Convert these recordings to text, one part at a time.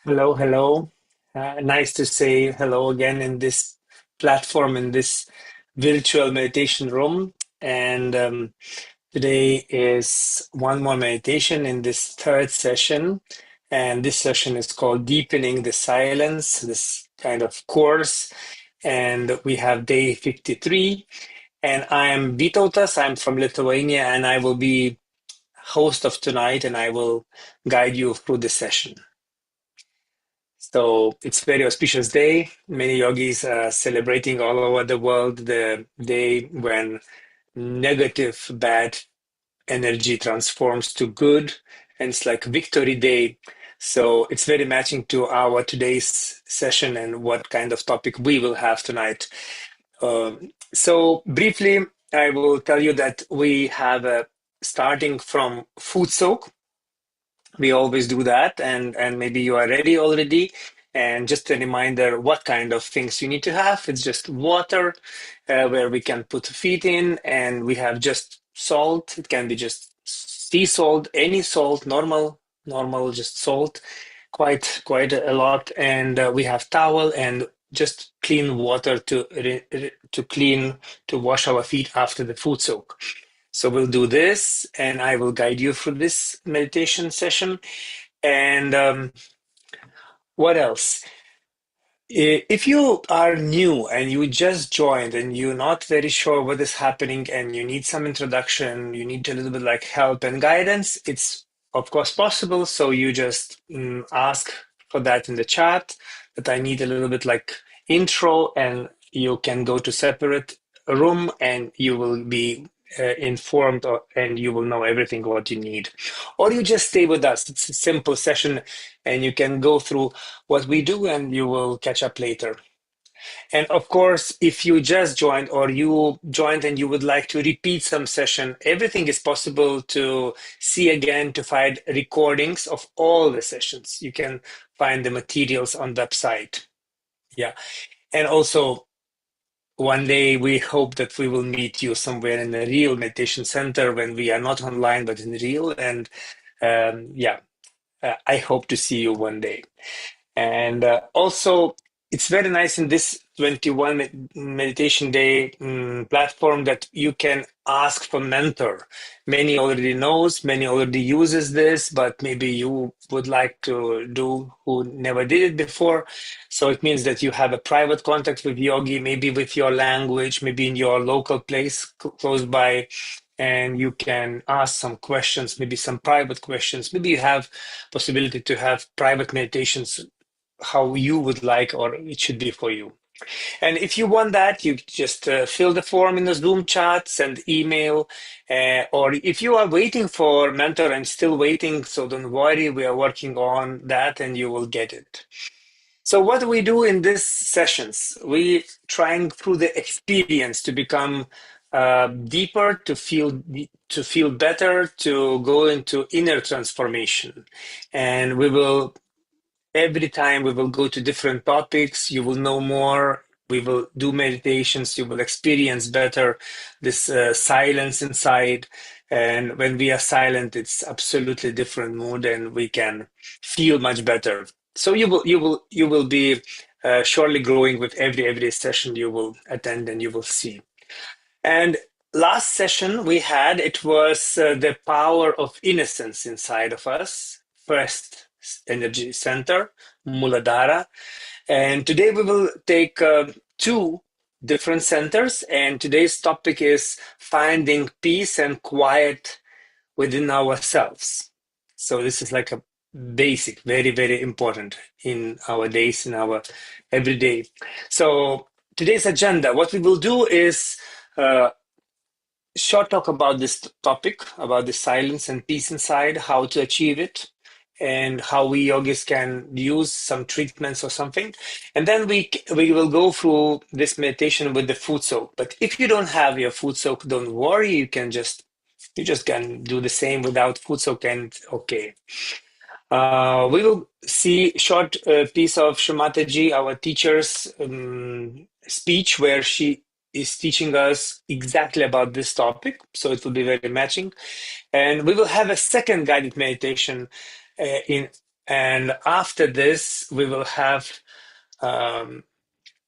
Hello, hello. Nice to say hello again in this platform, in this virtual meditation room. And today is one more meditation in this third session. And this session is called Deepening the Silence, this kind of course. And we have day 53. And I'm Vytautas, I'm from Lithuania, and I will be host of tonight, and I will guide you through the session. So it's a very auspicious day. Many yogis are celebrating all over the world the day when negative, bad energy transforms to good. And it's like Victory Day. So it's very matching to our today's session and what kind of topic we will have tonight. So briefly, I will tell you that we have a starting from food soak. We always do that, and maybe you are ready already. And just a reminder what kind of things you need to have. It's just water where we can put feet in, and we have just salt. It can be just sea salt, any salt, normal, just salt, quite a lot. And we have towel and just clean water to clean to wash our feet after the food soak. So we'll do this, and I will guide you through this meditation session. And what else? If you are new and you just joined and you're not very sure what is happening and you need some introduction, you need a little bit like help and guidance, it's of course possible. So you just ask for that in the chat that I need a little bit like intro, and you can go to separate room and you will be informed, and you will know everything what you need. Or you just stay with us. It's a simple session and you can go through what we do and you will catch up later. And of course, if you just joined or you joined and you would like to repeat some session, everything is possible to see again, to find recordings of all the sessions. You can find the materials on the website. Yeah. And also, one day we hope that we will meet you somewhere in a real meditation center when we are not online, but in real. And I hope to see you one day. And also, it's very nice in this 21 meditation day platform that you can ask for mentor. Many already knows, many already uses this, but maybe you would like to do who never did it before. So it means that you have a private contact with yogi, maybe with your language, maybe in your local place close by, and you can ask some questions, maybe some private questions. Maybe you have possibility to have private meditations how you would like, or it should be for you. And if you want that, you just fill the form in the Zoom chat, send email, or if you are waiting for mentor and still waiting, so don't worry, we are working on that and you will get it. So what do we do in these sessions? We trying through the experience to become deeper, to feel better, to go into inner transformation. And we will every time we will go to different topics, you will know more. We will do meditations. You will experience better this silence inside. And when we are silent, it's absolutely different mood, and we can feel much better. So you will be surely growing with every session you will attend, and you will see. And last session we had, it was the power of innocence inside of us, first energy center, Muladhara. And today we will take two different centers. And today's topic is finding peace and quiet within ourselves. So this is like a basic, very important in our days, in our everyday. So today's agenda, what we will do is short talk about this topic, about the silence and peace inside, how to achieve it, and how we yogis can use some treatments or something. And then we will go through this meditation with the food soak. But if you don't have your food soak, don't worry. You just can do the same without food soak, and okay. We will see short piece of Shri Mataji, our teacher's speech, where she is teaching us exactly about this topic. So it will be very matching. And we will have a second guided meditation in And after this, we will have um,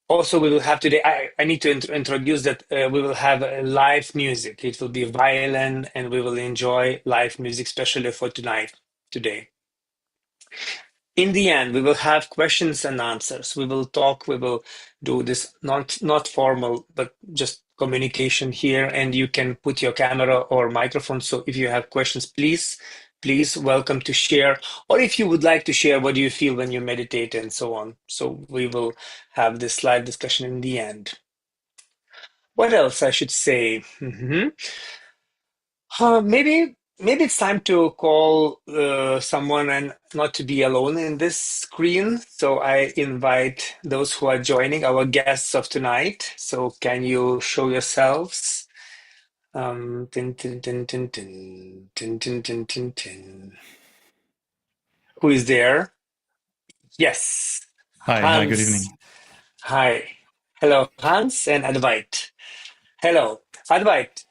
also we will have today. I need to introduce that we will have live music. It will be violin, and we will enjoy live music, especially for tonight, today. In the end, we will have questions and answers. We will talk. We will do this not formal, but just communication here. And you can put your camera or microphone. So if you have questions, please welcome to share. Or if you would like to share, what do you feel when you meditate and so on. So we will have this live discussion in the end. What else I should say? Maybe it's time to call someone and not to be alone in this screen. So I invite those who are joining, our guests of tonight. So can you show yourselves? Tin, tin, tin, tin, tin, tin, tin, tin, tin, tin. Who is there? Yes, Hi, good Hans. evening. Hi. Hello, Hans and Advait. Hello, Advait.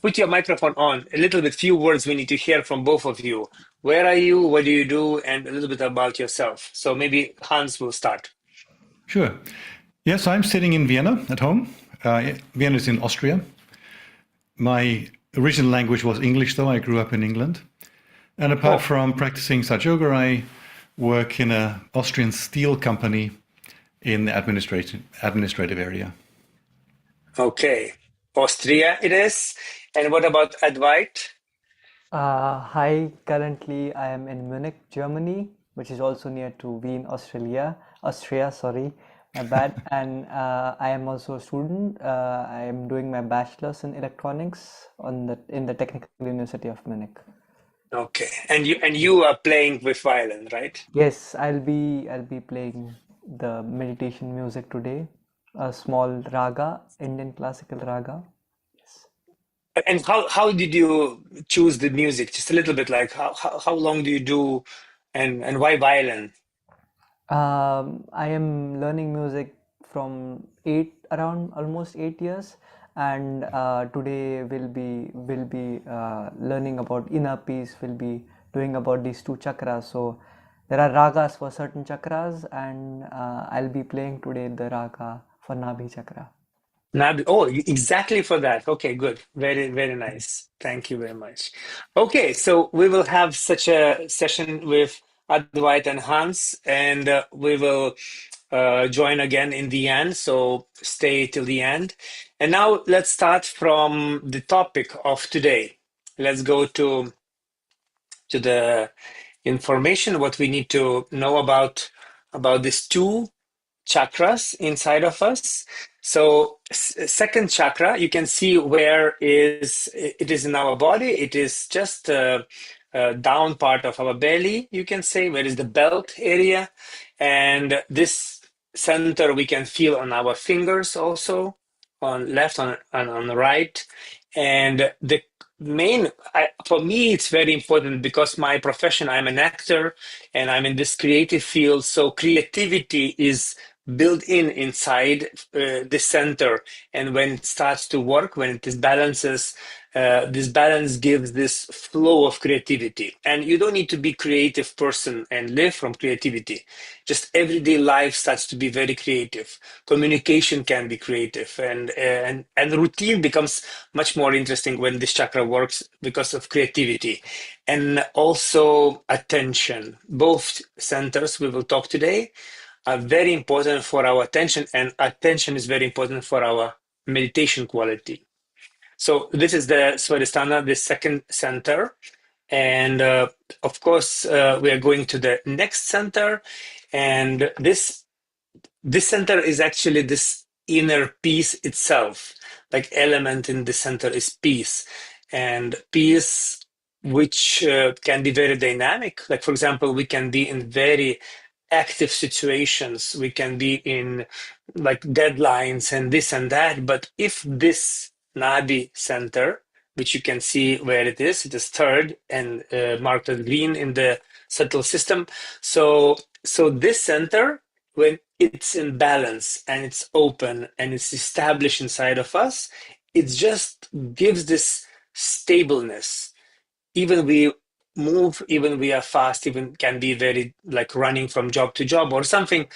Put your microphone on. A little bit, few words we need to hear from both of you. Where are you? What do you do? And a little bit about yourself. So maybe Hans will start. Sure. Yes, I'm sitting in Vienna at home. Vienna is in Austria. My original language was English, though I grew up in England. And apart Oh, from practicing Sahaja Yoga, I work in an Austrian steel company in the administrative area. okay. Austria it is. And what about Advait? Hi, currently I am in Munich, Germany, which is also near to Wien, Austria, sorry, my bad. And I am also a student. I am doing my bachelor's in electronics in the Technical University of Munich. Okay. And you are playing with violin, right? Yes, I'll be playing the meditation music today, a small raga, Indian classical raga. Yes. And how did you choose the music? Just a little bit like how long do you do and why violin? I am learning music from around almost 8 years, and today we'll be learning about inner peace. We'll be doing about these two chakras. So there are ragas for certain chakras, and I'll be playing today the raga for Nabhi chakra. Exactly for that. Okay, good. Very, very nice. Thank you very much. Okay, so we will have such a session with Advait and Hans, and we will join again in the end. So stay till the end. And now let's start from the topic of today. Let's go to the information, what we need to know about these two chakras inside of us. So second chakra, you can see where is it is in our body. It is just down part of our belly, you can say, where is the belt area. And this center we can feel on our fingers also, on left and on the right. And the main, for me, it's very important because my profession, I'm an actor and I'm in this creative field. So creativity is built inside the center, and when it starts to work, when it is balances, this balance gives this flow of creativity. And you don't need to be creative person and live from creativity. Just everyday life starts to be very creative. Communication can be creative, and routine becomes much more interesting when this chakra works because of creativity. And also attention. Both centers we will talk today are very important for our attention, and attention is very important for our meditation quality. So this is the Svadhisthana, the second center. And of course, we are going to the next center. And this center is actually this inner peace itself. Like element in the center is peace. And peace, which can be very dynamic. Like, for example, we can be in very active situations. We can be in like deadlines and this and that. But if this Nadi center, which you can see where it is third and marked as green in the subtle system. So this center, when it's in balance and it's open and it's established inside of us, it just gives this stableness. Even move, even we are fast, even can be very like running from job to job or something,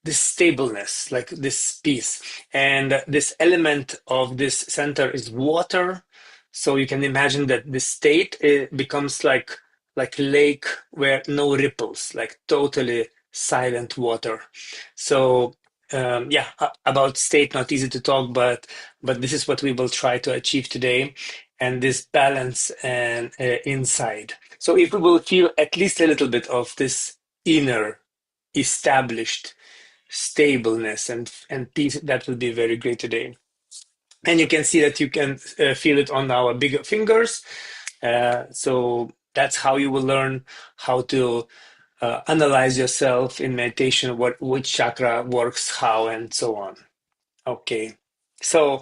this stableness, like this peace. And this element of this center is water. So you can imagine that this state becomes like lake where no ripples, like totally silent water. So yeah, about state, not easy to talk, but this is what we will try to achieve today, and this balance and inside. So if we will feel at least a little bit of this inner established stableness and peace, that will be very great today. And you can see that you can feel it on our bigger fingers. So that's how you will learn how to analyze yourself in meditation, which chakra works how, and so on. Okay, so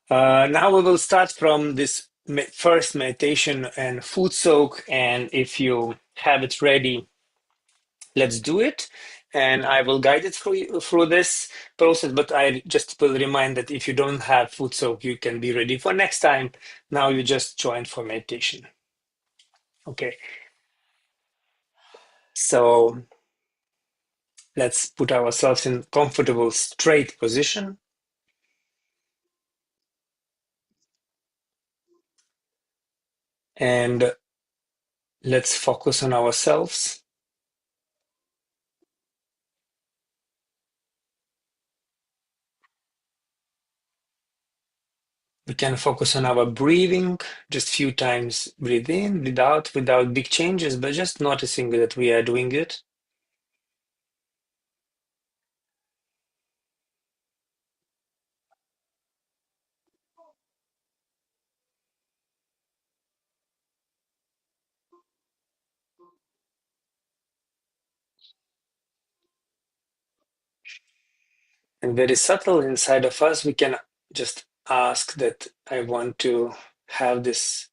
now we will start from this first meditation and food soak. And if you have it ready, let's do it. And I will guide it through through this process, but I just will remind that if you don't have food soak, you can be ready for next time. Now you just joined for meditation. Okay, so let's put ourselves in comfortable straight position, and let's focus on ourselves. We can focus on our breathing, just few times breathe in, breathe out without big changes, but just noticing that we are doing it. And very subtle inside of us, we can just ask that I want to have this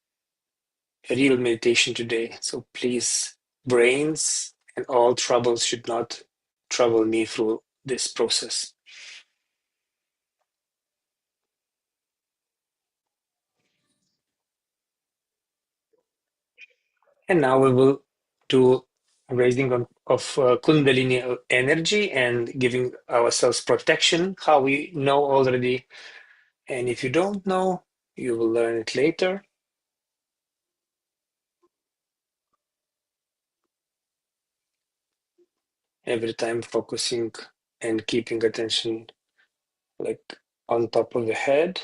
real meditation today. So please, brains and all troubles should not trouble me through this process. And now we will do raising of Kundalini energy and giving ourselves protection, how we know already. And if you don't know, you will learn it later. Every time focusing and keeping attention like on top of the head.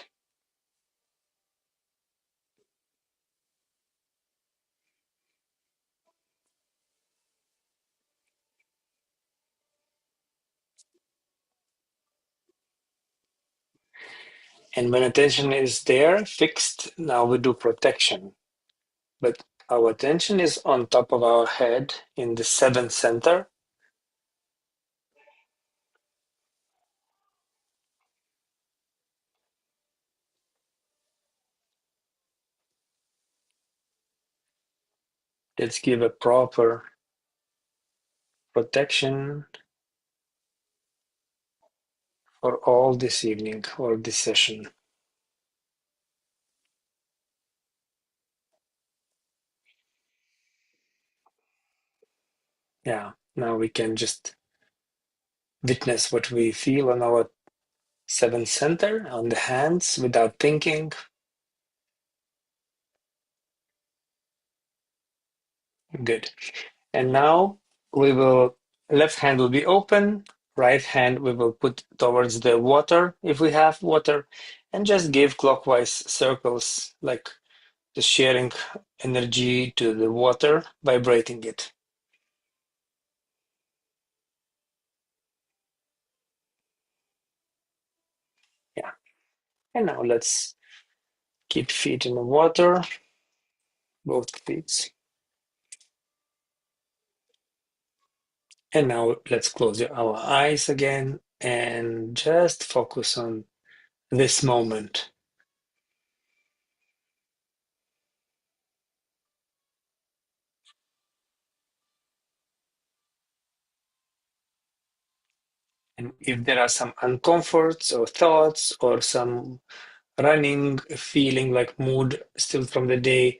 And when attention is there, fixed, now we do protection. But our attention is on top of our head in the seventh center. Let's give a proper protection for all this evening or this session. Yeah, now we can just witness what we feel on our seventh center, on the hands, without thinking. Good. And now we will, left hand will be open, right hand we will put towards the water if we have water, and just give clockwise circles, like just sharing energy to the water, vibrating it. Yeah. And now let's keep feet in the water, both feet. And now let's close our eyes again and just focus on this moment. And if there are some uncomforts or thoughts or some running feeling like mood still from the day,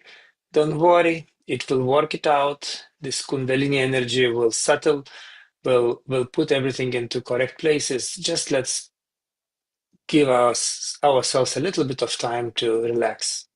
don't worry. it will work it out. This Kundalini energy will settle, will put everything into correct places. Just let's give ourselves a little bit of time to relax.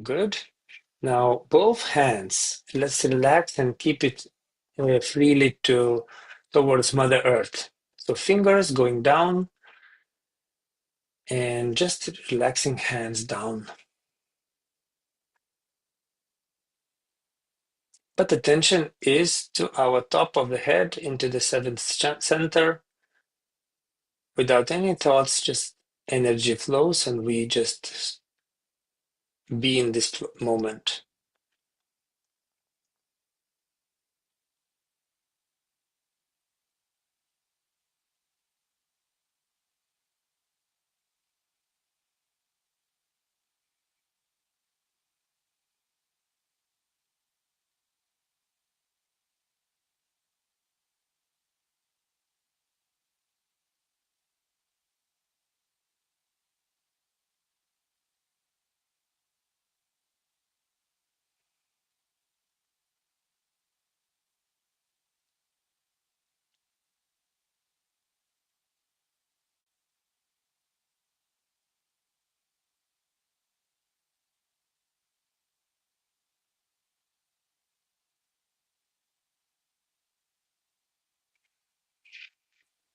Good. Now, both hands, let's relax and keep it freely towards Mother Earth. So fingers going down and just relaxing hands down. But attention is to our top of the head into the seventh center. Without any thoughts, just energy flows and we just be in this moment.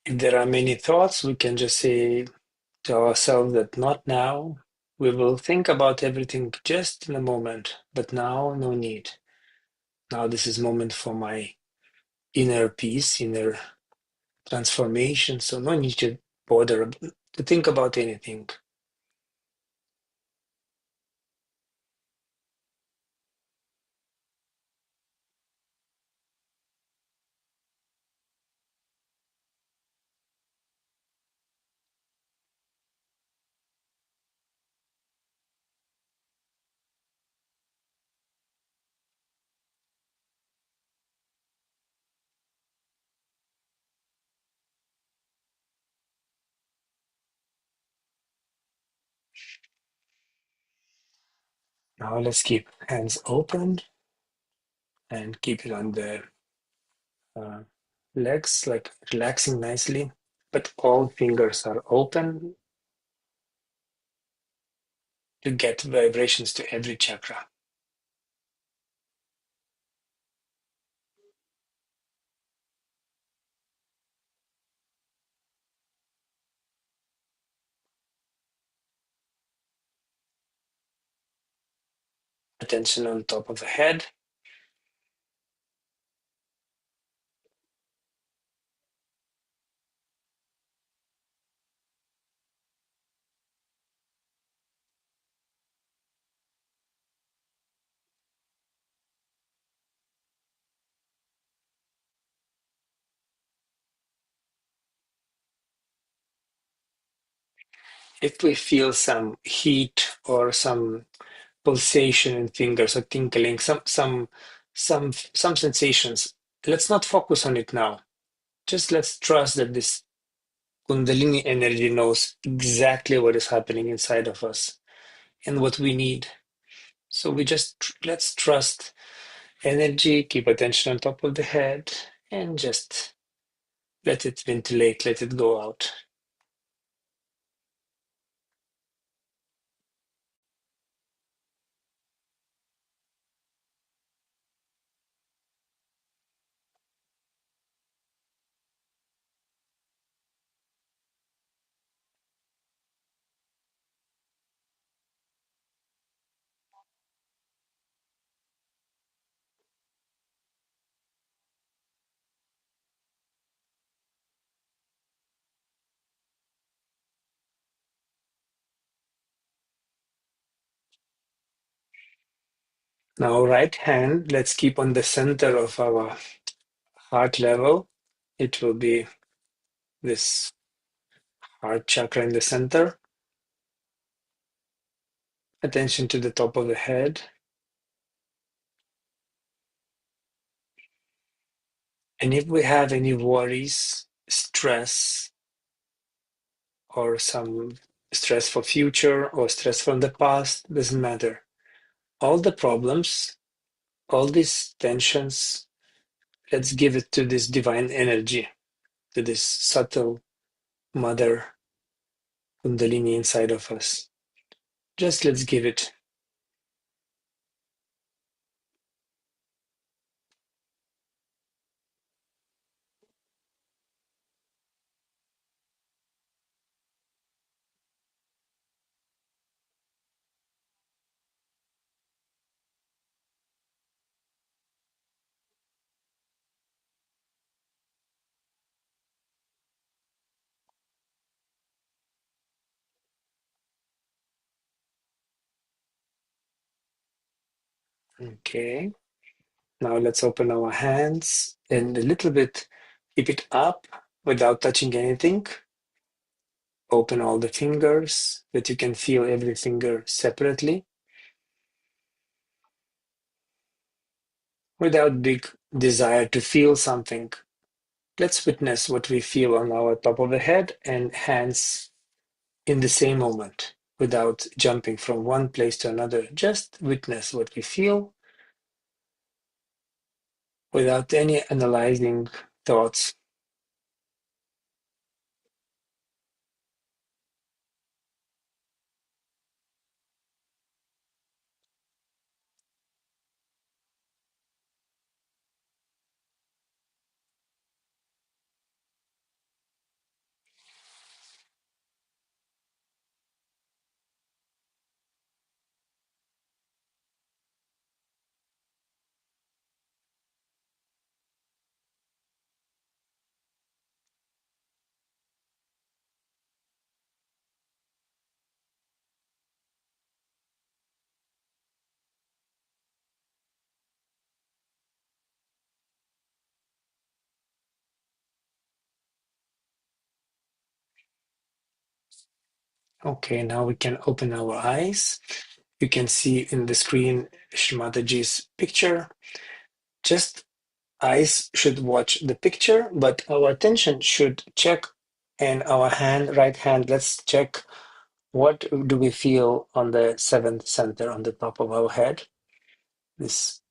If there are many thoughts, we can just say to ourselves that not now. We will think about everything just in a moment, but now no need. Now this is moment for my inner peace, inner transformation. So no need to bother to think about anything. Now let's keep hands open and keep it on the uh, legs, like relaxing nicely. But all fingers are open to get vibrations to every chakra. Attention on top of the head. If we feel some heat or some pulsation in fingers or tinkling, some sensations, let's not focus on it now. Just let's trust that this Kundalini energy knows exactly what is happening inside of us and what we need. So we just let's trust energy, keep attention on top of the head, and just let it ventilate, let it go out. Now, right hand, let's keep on the center of our heart level. It will be this heart chakra in the center. Attention to the top of the head. And if we have any worries, stress, or some stress for future or stress from the past, doesn't matter. All the problems, all these tensions, let's give it to this divine energy, to this subtle mother Kundalini inside of us. Just let's give it. Okay. Now let's open our hands and a little bit keep it up without touching anything. Open all the fingers that you can feel every finger separately without big desire to feel something. Let's witness what we feel on our top of the head and hands in the same moment without jumping from one place to another. Just witness what we feel without any analyzing thoughts. Okay, now we can open our eyes. You can see in the screen Shri Mataji's picture. Just eyes should watch the picture, but our attention should check and our hand, right hand, let's check what do we feel on the seventh center on the top of our head. This,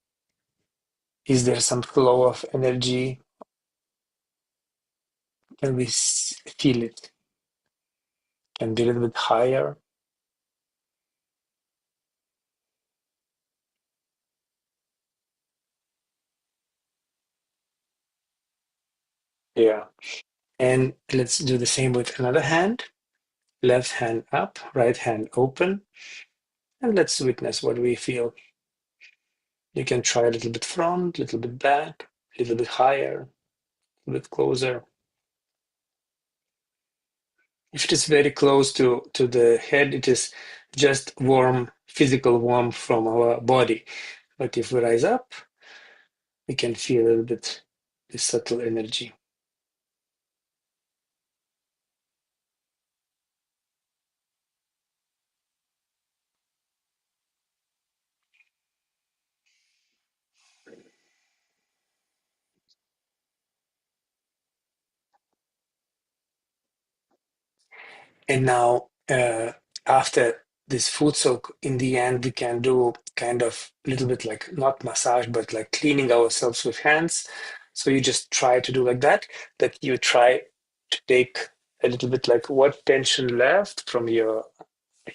is there some flow of energy? Can we feel it? Can be a little bit higher? Yeah. And let's do the same with another hand. Left hand up, right hand open. And let's witness what we feel. You can try a little bit front, a little bit back, a little bit higher, a little bit closer. If it is very close to the head, it is just warm, physical warmth from our body. But if we rise up, we can feel a little bit this subtle energy. And now, after this food soak, in the end, we can do kind of a little bit like not massage, but like cleaning ourselves with hands. So you just try to do like that you try to take a little bit like what tension left from your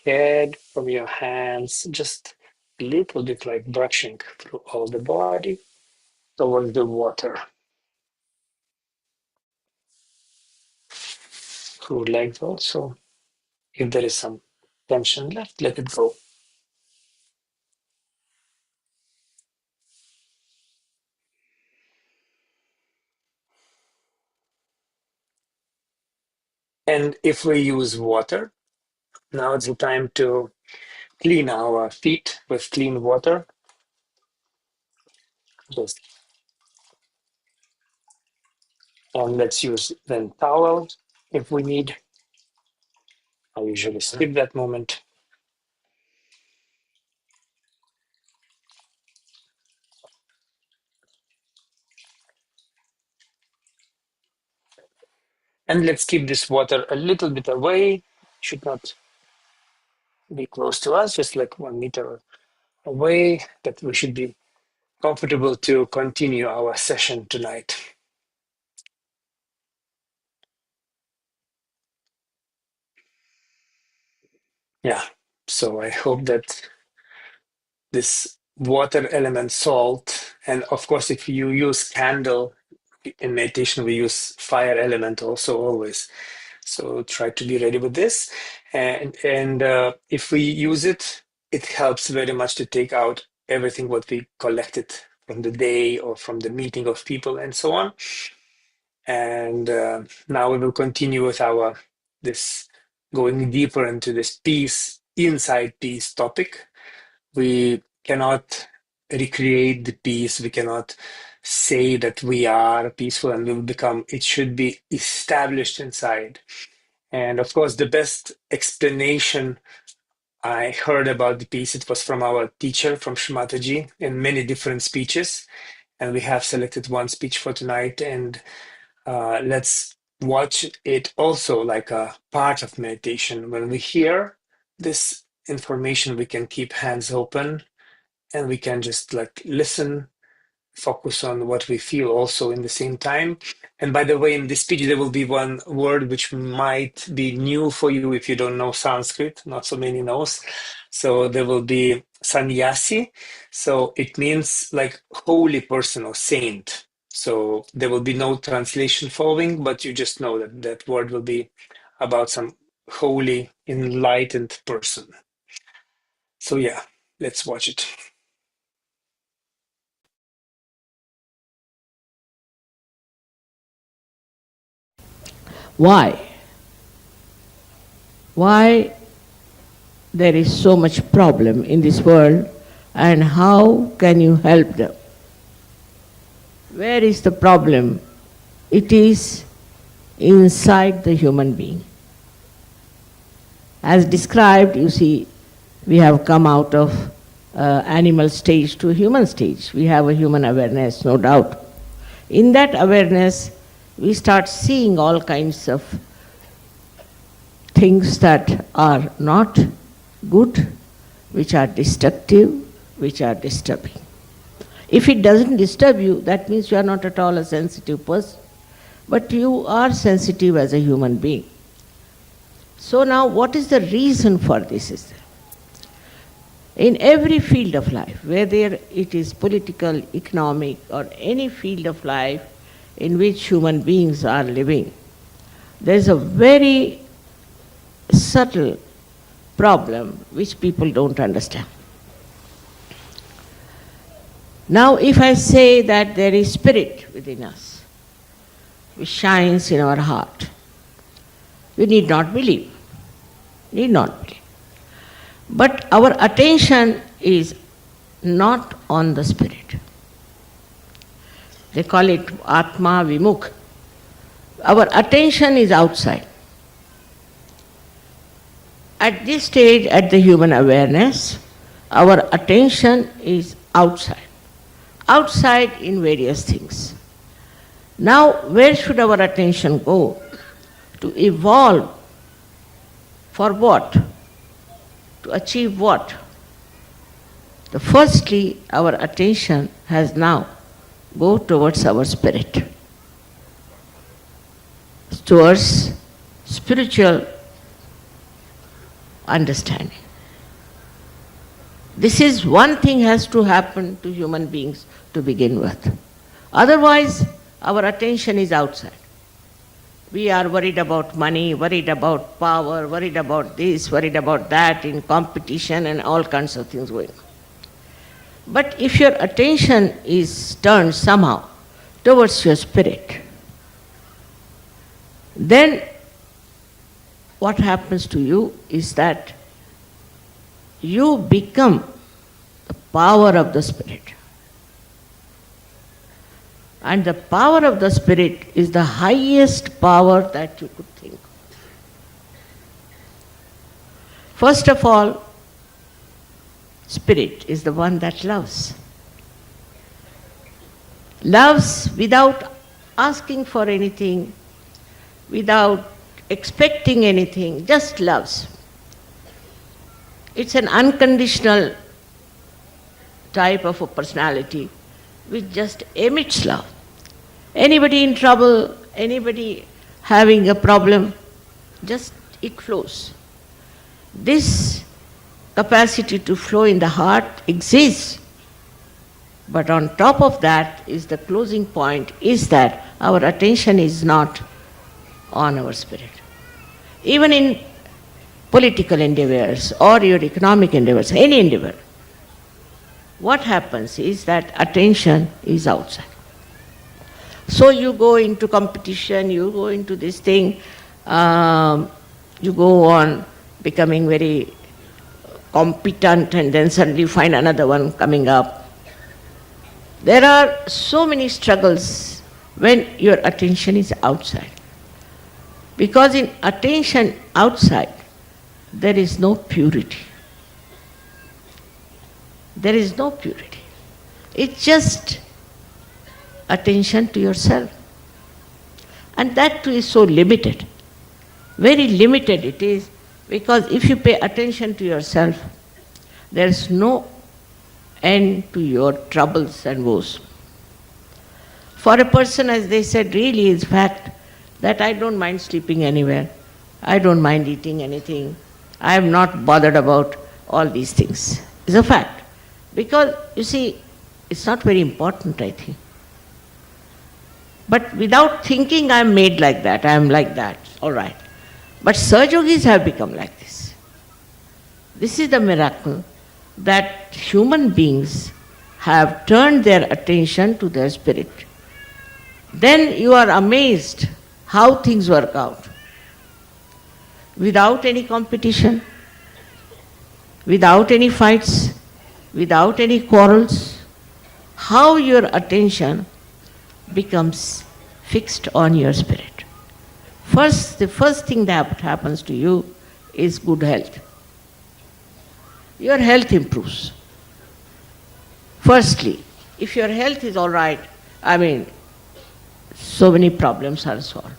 head, from your hands, just a little bit like brushing through all the body towards the water. Who would like also, if there is some tension left, let it go. And if we use water, now it's the time to clean our feet with clean water. Just, and let's use then towel if we need. I usually skip that moment. And let's keep this water a little bit away. Should not be close to us, just like 1 meter away, that we should be comfortable to continue our session tonight. Yeah, so I hope that this water element, salt, and of course, if you use candle in meditation, we use fire element also always. So try to be ready with this. And if we use it, it helps very much to take out everything what we collected from the day or from the meeting of people and so on. And now we will continue with our this going deeper into this peace, inside peace topic. We cannot recreate the peace. We cannot say that we are peaceful and we will become, it should be established inside. And of course, the best explanation I heard about the peace, it was from our teacher, from Shri Mataji, in many different speeches. And we have selected one speech for tonight. And let's watch it also like a part of meditation. When we hear this information, we can keep hands open and we can just like listen, focus on what we feel also in the same time. And by the way, in this speech, there will be one word which might be new for you if you don't know Sanskrit, not so many knows. So there will be sannyasi. So it means like holy person or saint. So there will be no translation following, but you just know that that word will be about some holy, enlightened person. So yeah, let's watch it. Why? Why there is so much problem in this world and how can you help them? Where is the problem? It is inside the human being. As described, you see, we have come out of animal stage to human stage. We have a human awareness, no doubt. In that awareness, we start seeing all kinds of things that are not good, which are destructive, which are disturbing. If it doesn't disturb you, that means you are not at all a sensitive person. But you are sensitive as a human being. So now what is the reason for this? In every field of life, whether it is political, economic, or any field of life in which human beings are living, there is a very subtle problem which people don't understand. Now, if I say that there is spirit within us, which shines in our heart, we need not believe. Need not believe. But our attention is not on the spirit. They call it Atma Vimukh. Our attention is outside. At this stage, at the human awareness, our attention is outside. Outside in various things. Now, where should our attention go? To evolve. For what? To achieve what? Firstly, our attention has now go towards our spirit, towards spiritual understanding. This is one thing has to happen to human beings to begin with. Otherwise, our attention is outside. We are worried about money, worried about power, worried about this, worried about that, in competition and all kinds of things going on. But if your attention is turned somehow towards your spirit, then what happens to you is that you become the power of the spirit. And the power of the spirit is the highest power that you could think. First of all, spirit is the one that loves. Loves without asking for anything, without expecting anything, just loves. It's an unconditional type of a personality which just emits love. Anybody in trouble, anybody having a problem, just it flows. This capacity to flow in the heart exists, but on top of that is the closing point, is that our attention is not on our spirit. Even in political endeavors or your economic endeavors, any endeavor, what happens is that attention is outside. So you go into competition, you go into this thing, you go on becoming very competent, and then suddenly you find another one coming up. There are so many struggles when your attention is outside. Because in attention outside, there is no purity. There is no purity. It's just attention to yourself. And that too is so limited. Very limited it is, because if you pay attention to yourself, there is no end to your troubles and woes. For a person, as they said, really is fact that I don't mind sleeping anywhere, I don't mind eating anything, I am not bothered about all these things. It's a fact. Because, you see, it's not very important, I think. But without thinking, I am made like that, I am like that, all right. But Sahaja Yogis have become like this. This is the miracle, that human beings have turned their attention to their spirit. Then you are amazed how things work out. Without any competition, without any fights, without any quarrels, how your attention becomes fixed on your spirit. The first thing that happens to you is good health. Your health improves. Firstly, if your health is all right, so many problems are solved.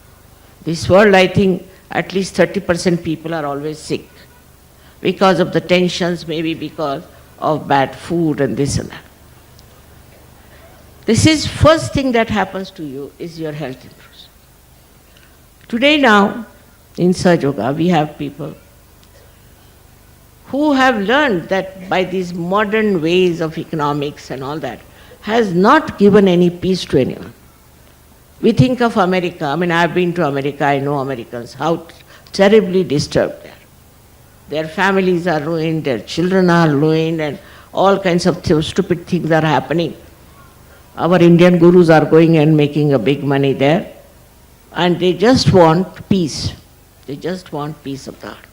This world, I think, at least 30% people are always sick because of the tensions, maybe because of bad food and this and that. This is first thing that happens to you, is your health improves. Today now, in Sahaja Yoga, we have people who have learned that by these modern ways of economics and all that, has not given any peace to anyone. We think of America, I've been to America, I know Americans, how terribly disturbed they are. Their families are ruined, their children are ruined, and all kinds of stupid things are happening. Our Indian gurus are going and making a big money there, and they just want peace. They just want peace of the heart.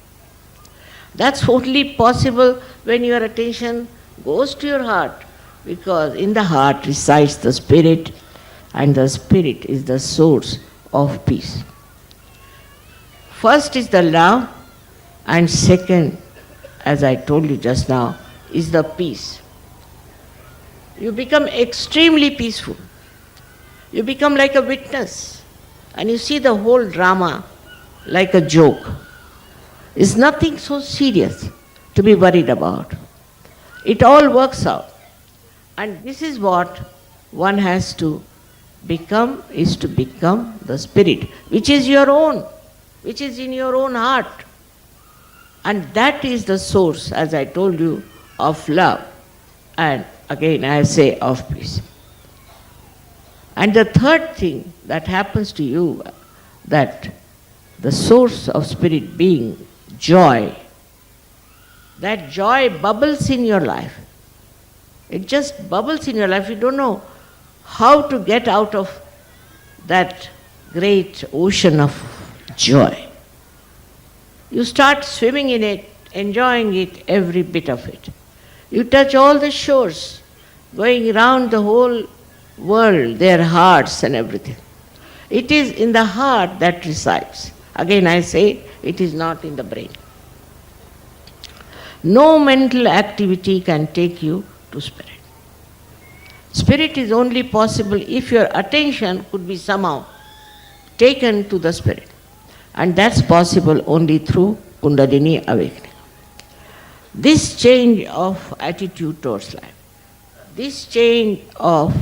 That's only possible when your attention goes to your heart, because in the heart resides the spirit, and the spirit is the source of peace. First is the love, and second, as I told you just now, is the peace. You become extremely peaceful. You become like a witness, and you see the whole drama like a joke. It's nothing so serious to be worried about. It all works out. And this is what one has to become, is to become the spirit, which is your own, which is in your own heart. And that is the source, as I told you, of love. And again, I say of peace. And the third thing that happens to you, that the source of spirit being joy, that joy bubbles in your life. It just bubbles in your life. You don't know how to get out of that great ocean of joy. You start swimming in it, enjoying it, every bit of it. You touch all the shores, going around the whole world, their hearts and everything. It is in the heart that resides. Again I say, it is not in the brain. No mental activity can take you to spirit. Spirit is only possible if your attention could be somehow taken to the spirit. And that's possible only through Kundalini awakening. This change of attitude towards life, this change of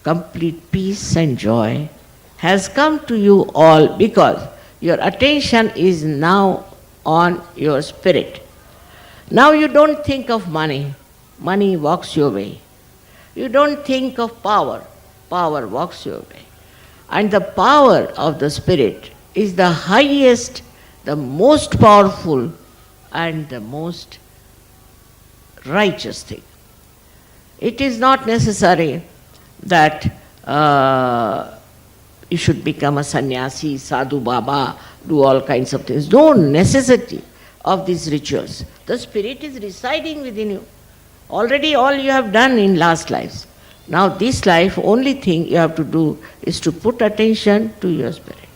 complete peace and joy has come to you all because your attention is now on your spirit. Now you don't think of money, money walks your way. You don't think of power, power walks your way. And the power of the spirit is the highest, the most powerful, and the most righteous thing. It is not necessary that you should become a sannyasi, sadhu baba, do all kinds of things. No necessity of these rituals. The spirit is residing within you. Already all you have done in last lives. Now this life, only thing you have to do is to put attention to your spirit.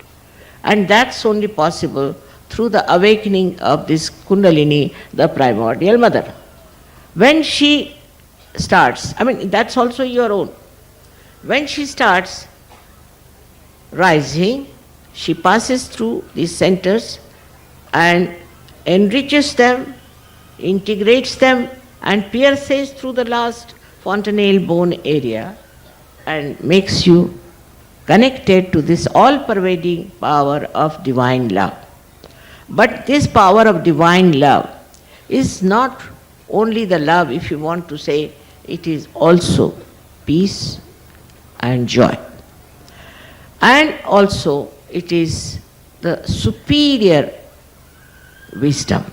And that's only possible through the awakening of this Kundalini, the primordial mother. When she starts, that's also your own. When she starts rising, she passes through these centers and enriches them, integrates them, and pierces through the last fontanelle bone area and makes you connected to this all-pervading power of divine love. But this power of divine love is not only the love, if you want to say, it is also peace and joy. And also it is the superior wisdom.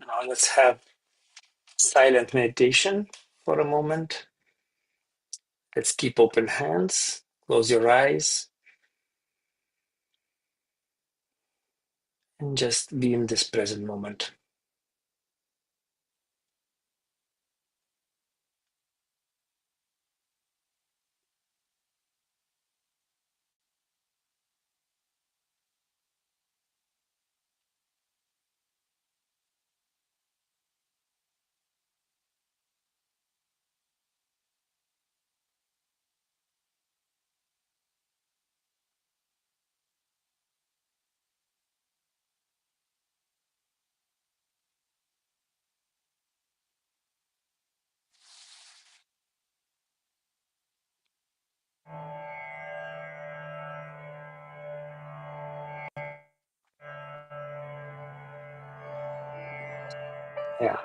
Now let's have silent meditation for a moment. Let's keep open hands, close your eyes, and just be in this present moment. Yeah.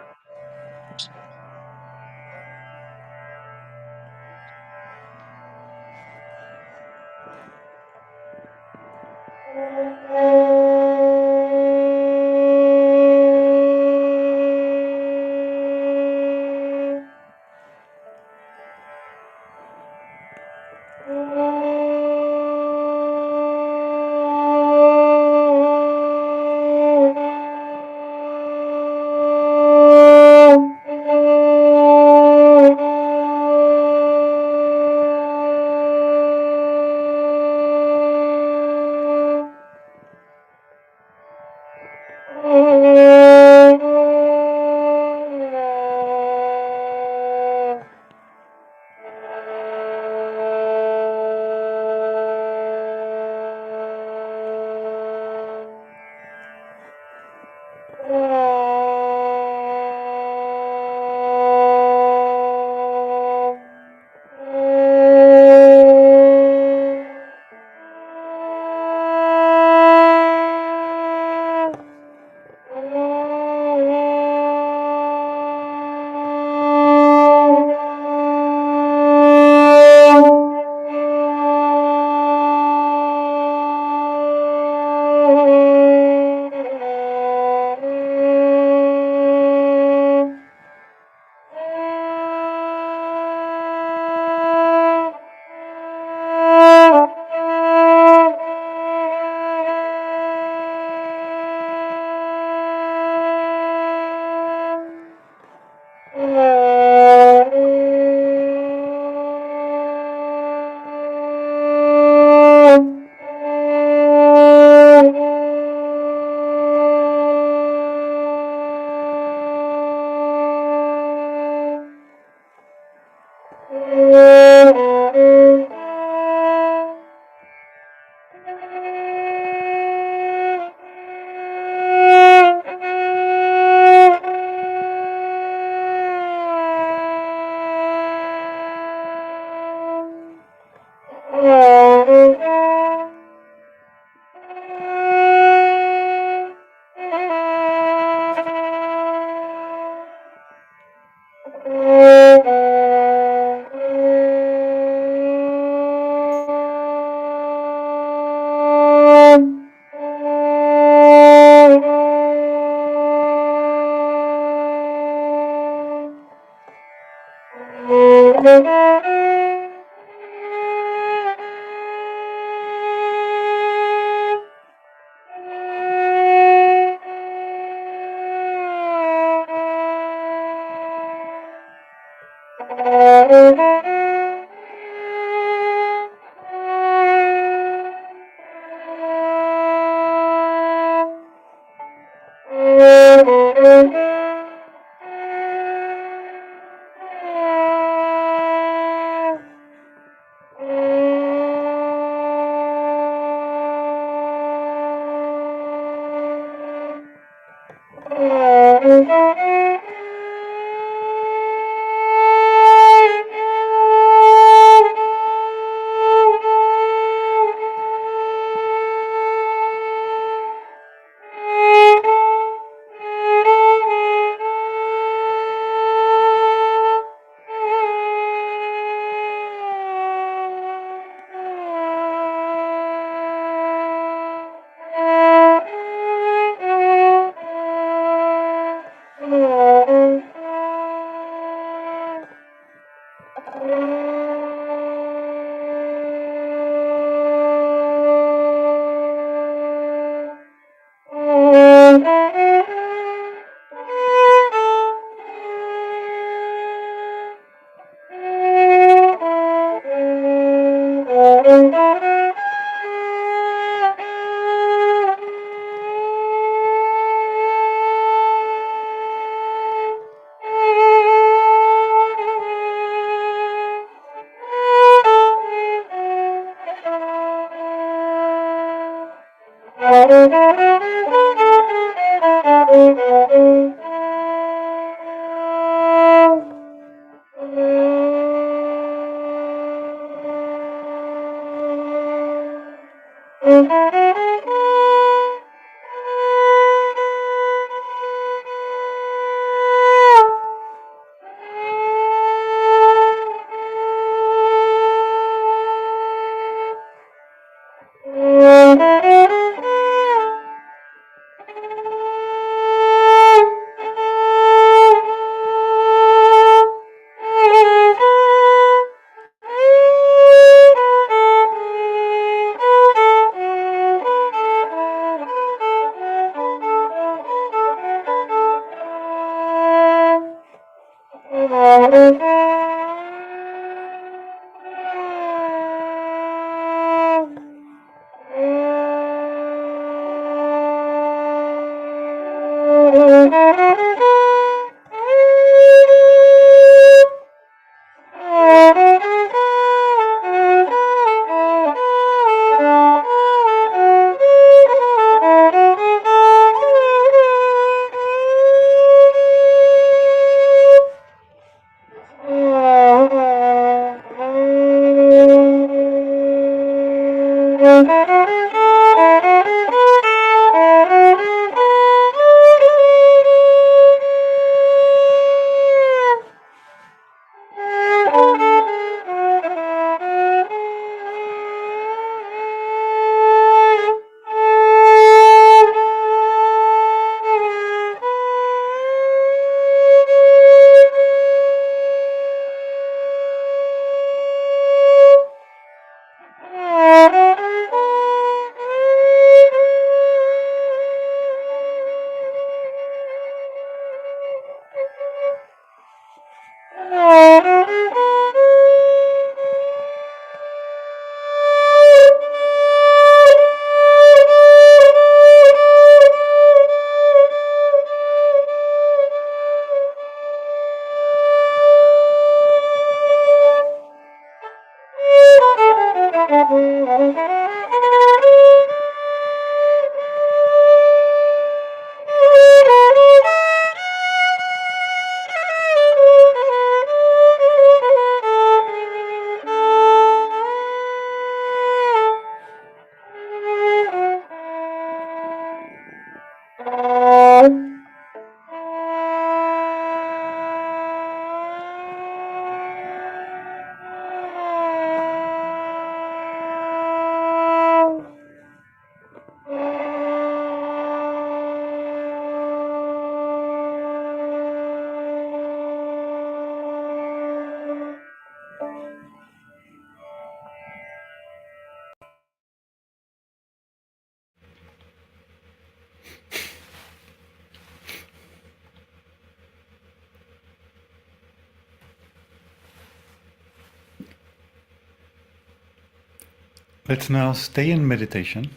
Let's now stay in meditation.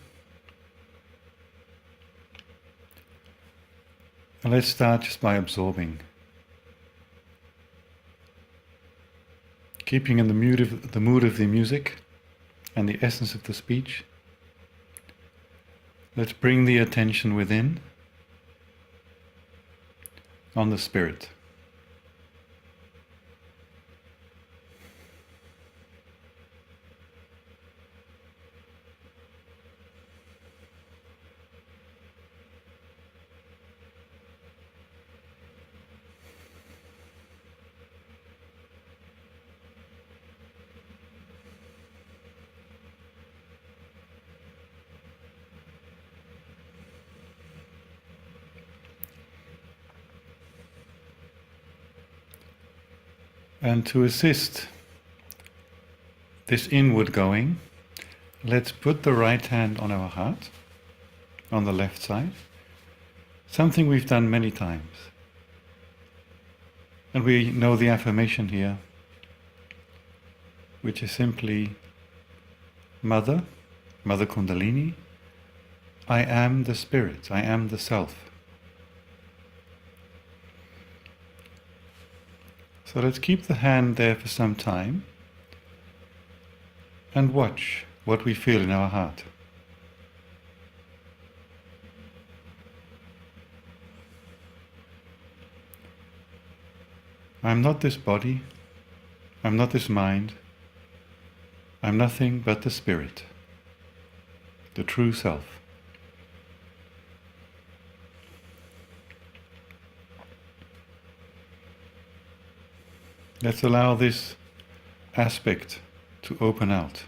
And let's start just by absorbing. Keeping in the mood of the music and the essence of the speech. Let's bring the attention within on the spirit. And to assist this inward going, let's put the right hand on our heart, on the left side, something we've done many times. And we know the affirmation here, which is simply, Mother Kundalini, I am the Spirit, I am the Self. So let's keep the hand there for some time and watch what we feel in our heart. I'm not this body, I'm not this mind, I'm nothing but the Spirit, the true Self. Let's allow this aspect to open out.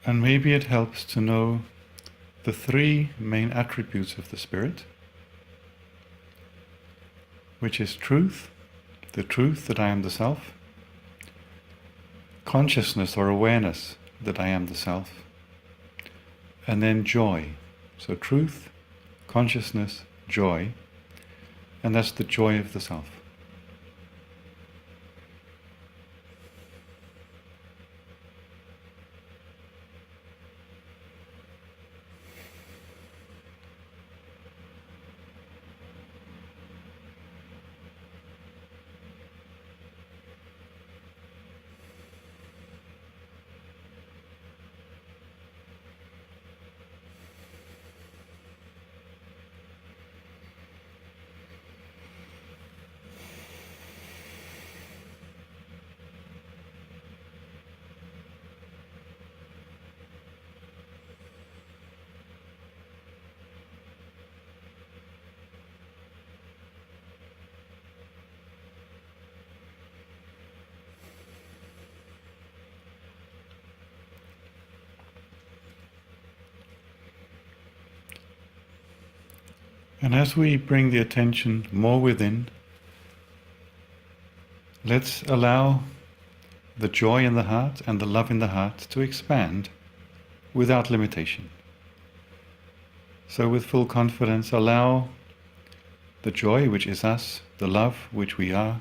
And maybe it helps to know the three main attributes of the Spirit, which is truth, the truth that I am the Self, consciousness or awareness that I am the Self, and then joy. So truth, consciousness, joy, and that's the joy of the Self. And as we bring the attention more within, let's allow the joy in the heart and the love in the heart to expand without limitation. So with full confidence, allow the joy which is us, the love which we are,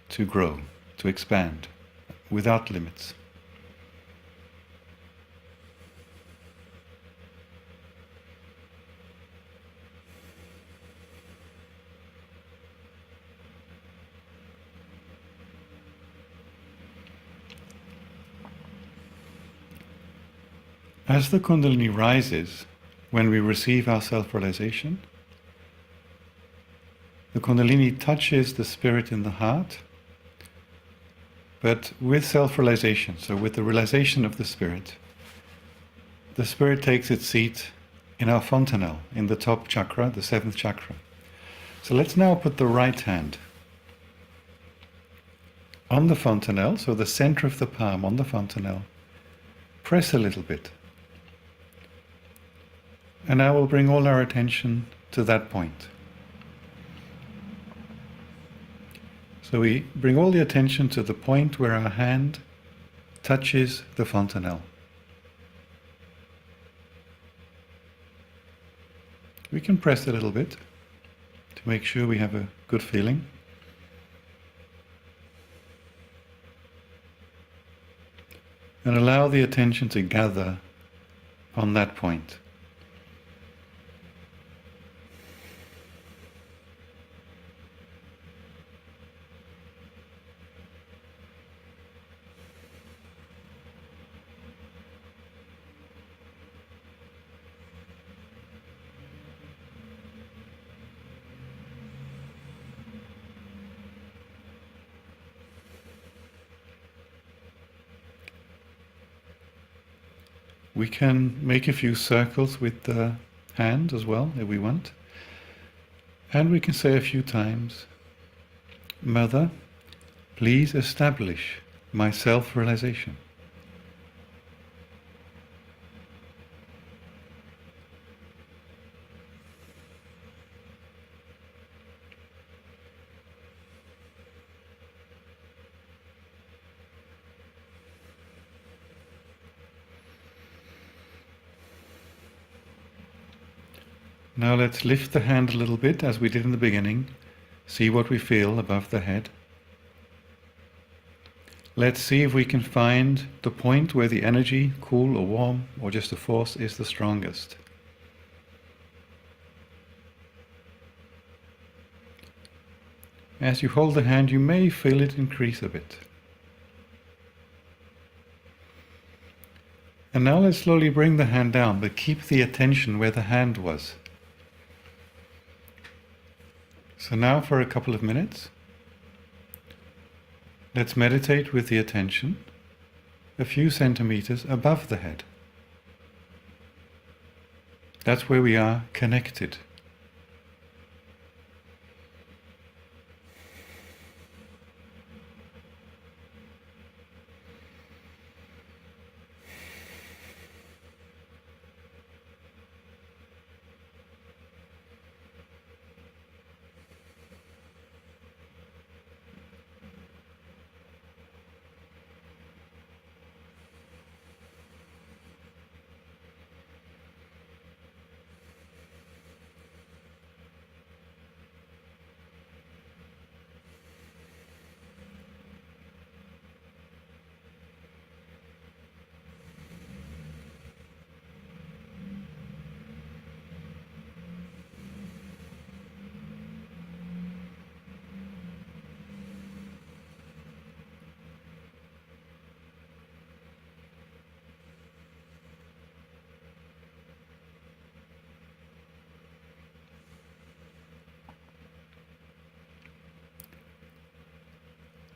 to grow, to expand without limits. As the Kundalini rises, when we receive our self-realization, the Kundalini touches the Spirit in the heart, but with self-realization, so with the realization of the Spirit takes its seat in our fontanelle, in the top chakra, the seventh chakra. So let's now put the right hand on the fontanelle, so the center of the palm on the fontanelle. Press a little bit. And now we'll bring all our attention to that point. So we bring all the attention to the point where our hand touches the fontanelle. We can press a little bit to make sure we have a good feeling. And allow the attention to gather on that point. We can make a few circles with the hand as well, if we want. And we can say a few times, Mother, please establish my self-realization. Now let's lift the hand a little bit as we did in the beginning. See what we feel above the head. Let's see if we can find the point where the energy, cool or warm, or just the force, is the strongest. As you hold the hand, you may feel it increase a bit. And now let's slowly bring the hand down, but keep the attention where the hand was. So now for a couple of minutes, let's meditate with the attention a few centimeters above the head. That's where we are connected.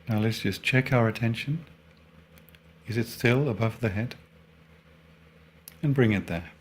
Now let's just check our attention. Is it still above the head? And bring it there.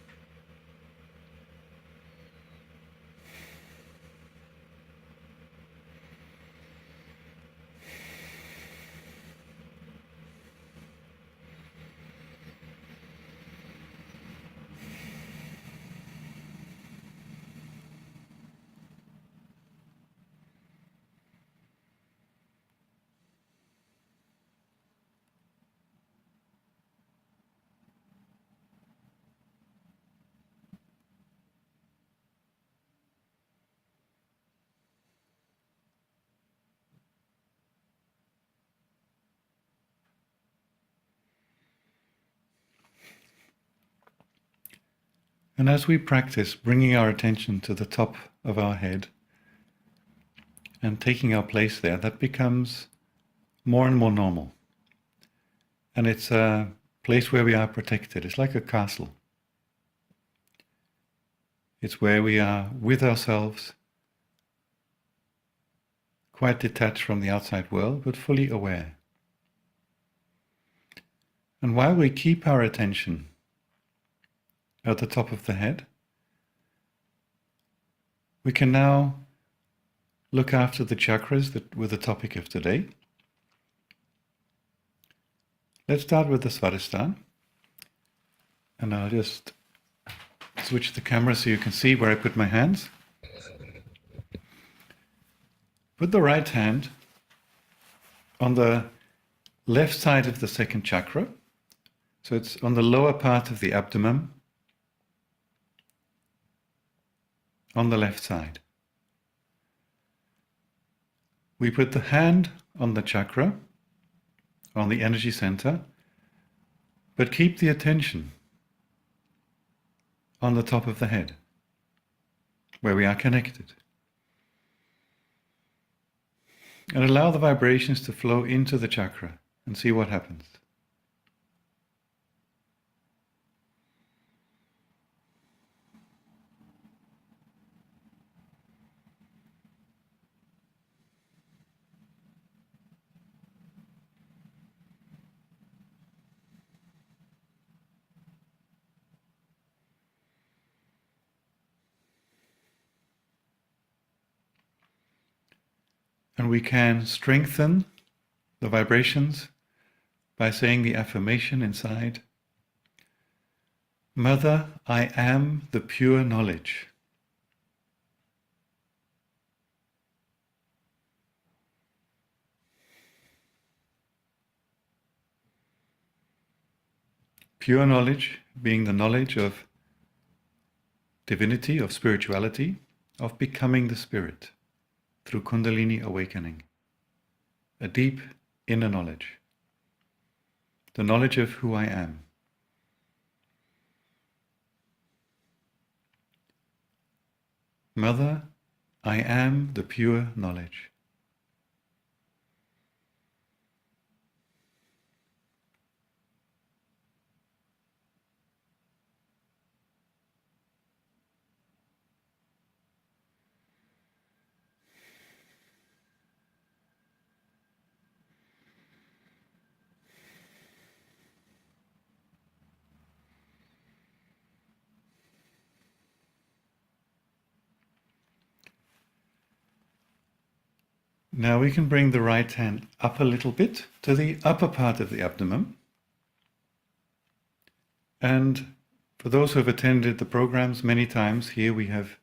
And as we practice bringing our attention to the top of our head and taking our place there, that becomes more and more normal. And it's a place where we are protected. It's like a castle. It's where we are with ourselves, quite detached from the outside world, but fully aware. And while we keep our attention at the top of the head, we can now look after the chakras that were the topic of today. Let's start with the Svadhisthana. And I'll just switch the camera so you can see where I put my hands. Put the right hand on the left side of the second chakra. So it's on the lower part of the abdomen, on the left side. We put the hand on the chakra, on the energy center, but keep the attention on the top of the head, where we are connected. And allow the vibrations to flow into the chakra and see what happens. And we can strengthen the vibrations by saying the affirmation inside. Mother, I am the pure knowledge. Pure knowledge being the knowledge of divinity, of spirituality, of becoming the spirit through Kundalini awakening, a deep inner knowledge, the knowledge of who I am. Mother, I am the pure knowledge. Now we can bring the right hand up a little bit to the upper part of the abdomen. And for those who have attended the programs many times, here we have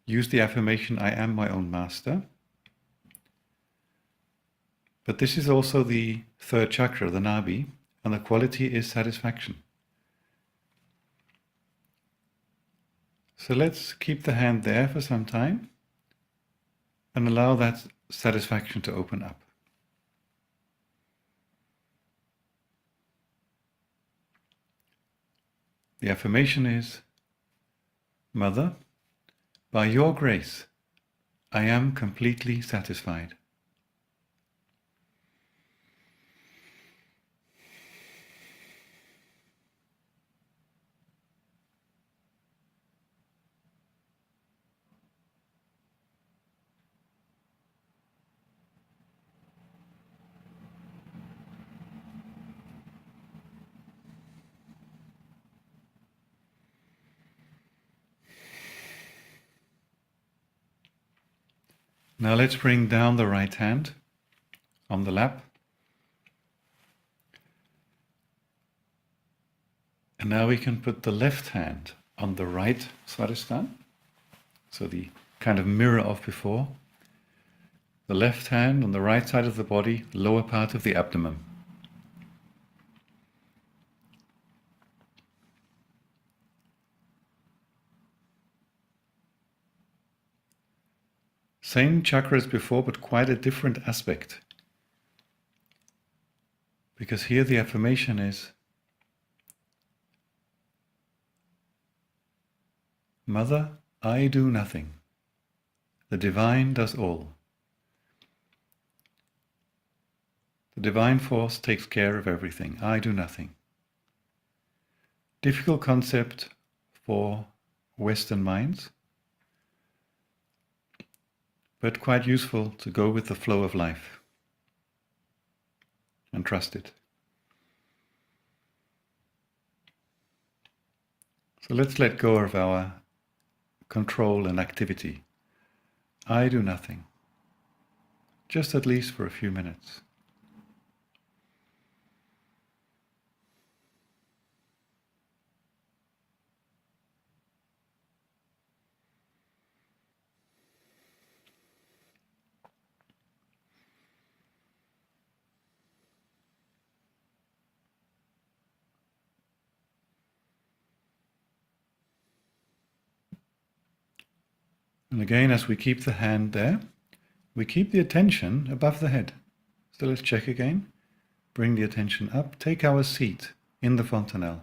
used the affirmation, I am my own master. But this is also the third chakra, the Nabhi, and the quality is satisfaction. So let's keep the hand there for some time and allow that satisfaction to open up. The affirmation is, Mother, by your grace, I am completely satisfied. Now let's bring down the right hand on the lap. And now we can put the left hand on the right Svadhisthana, so the kind of mirror of before. The left hand on the right side of the body, lower part of the abdomen. Same chakra as before, but quite a different aspect. Because here the affirmation is, Mother, I do nothing. The divine does all. The divine force takes care of everything. I do nothing. Difficult concept for Western minds, but quite useful to go with the flow of life and trust it. So let's let go of our control and activity. I do nothing, just at least for a few minutes. And again, as we keep the hand there, we keep the attention above the head. So let's check again. Bring the attention up. Take our seat in the fontanelle.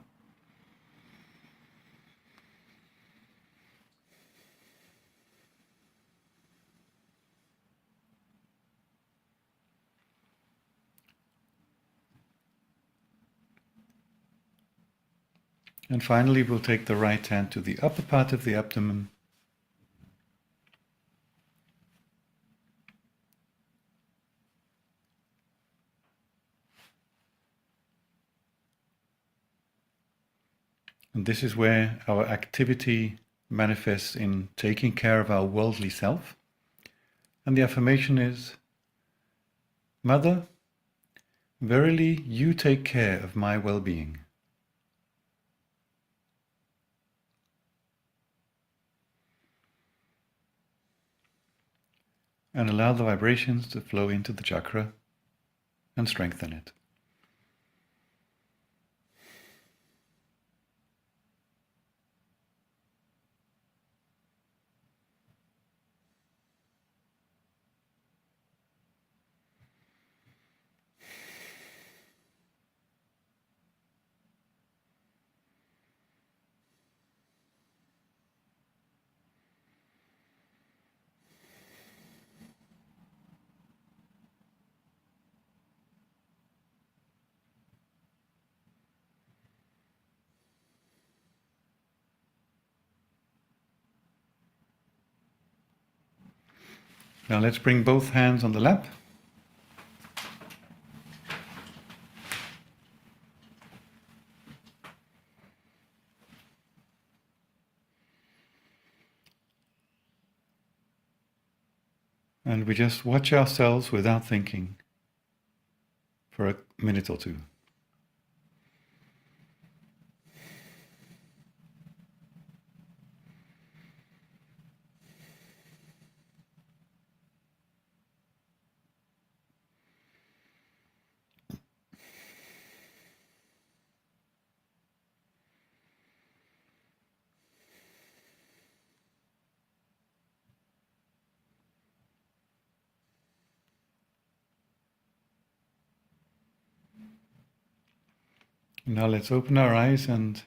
And finally, we'll take the right hand to the upper part of the abdomen. And this is where our activity manifests in taking care of our worldly self. And the affirmation is, Mother, verily you take care of my well-being. And allow the vibrations to flow into the chakra and strengthen it. Now let's bring both hands on the lap. And we just watch ourselves without thinking for a minute or two. Now let's open our eyes and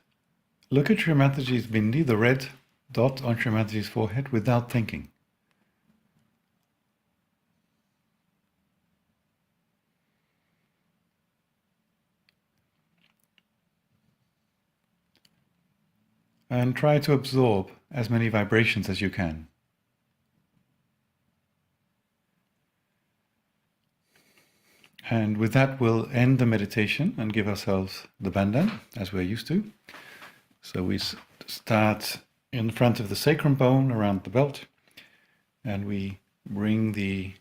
look at Shri Mataji's bindi, the red dot on Shri Mataji's forehead, without thinking. And try to absorb as many vibrations as you can. And with that, we'll end the meditation and give ourselves the bandhan, as we're used to. So we start in front of the sacrum bone, around the belt, and we bring the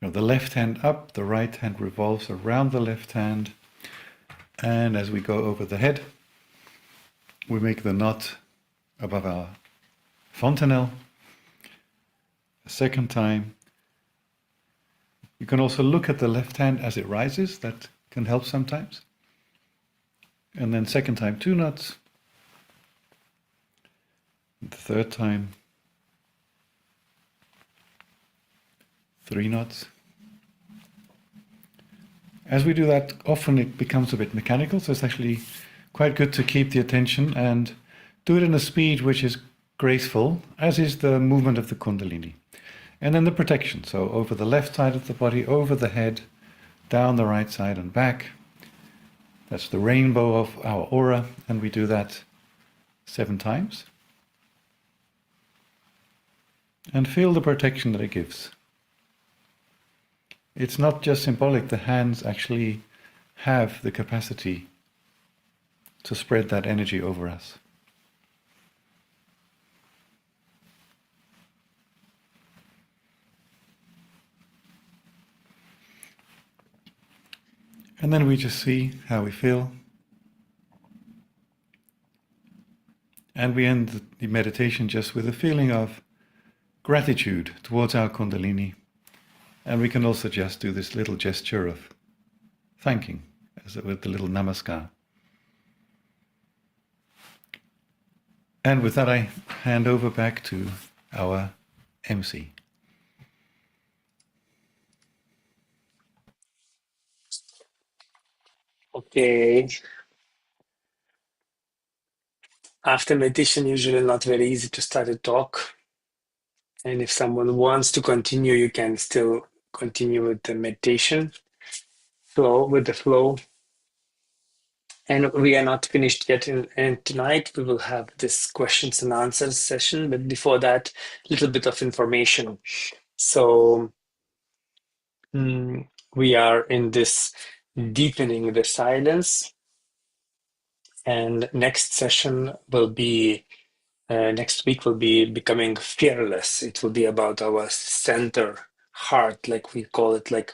left hand up, the right hand revolves around the left hand, and as we go over the head, we make the knot above our fontanelle. A second time. You can also look at the left hand as it rises, that can help sometimes. And then second time, 2 knots. And the third time, 3 knots. As we do that, often it becomes a bit mechanical, so it's actually quite good to keep the attention and do it in a speed which is graceful, as is the movement of the Kundalini. And then the protection, so over the left side of the body, over the head, down the right side and back. That's the rainbow of our aura, and we do that 7 times. And feel the protection that it gives. It's not just symbolic, the hands actually have the capacity to spread that energy over us. And then we just see how we feel. And we end the meditation just with a feeling of gratitude towards our Kundalini. And we can also just do this little gesture of thanking, as with the little namaskar. And with that, I hand over back to our MC. Okay. After meditation, usually not very easy to start a talk. And if someone wants to continue, you can still continue with the meditation flow, with the flow. And we are not finished yet. And tonight we will have this questions and answers session. But before that, a little bit of information. So we are in this deepening the silence. And next session will be, next week will be becoming fearless. It will be about our center heart, like we call it, like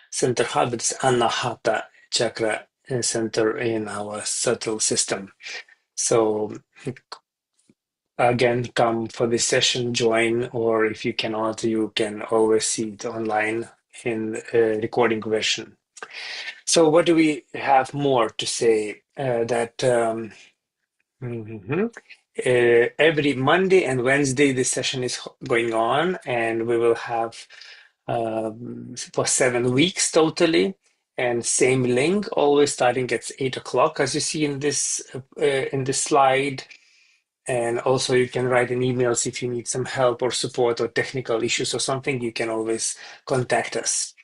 center heart, but it's Anahata chakra center in our subtle system. So again, come for this session, join, or if you cannot, you can always see it online in recording version. So what do we have more to say? Every Monday and Wednesday, this session is going on, and we will have for 7 weeks totally. And same link, always starting at 8 o'clock, as you see in this slide. And also, you can write in emails if you need some help or support or technical issues or something. You can always contact us.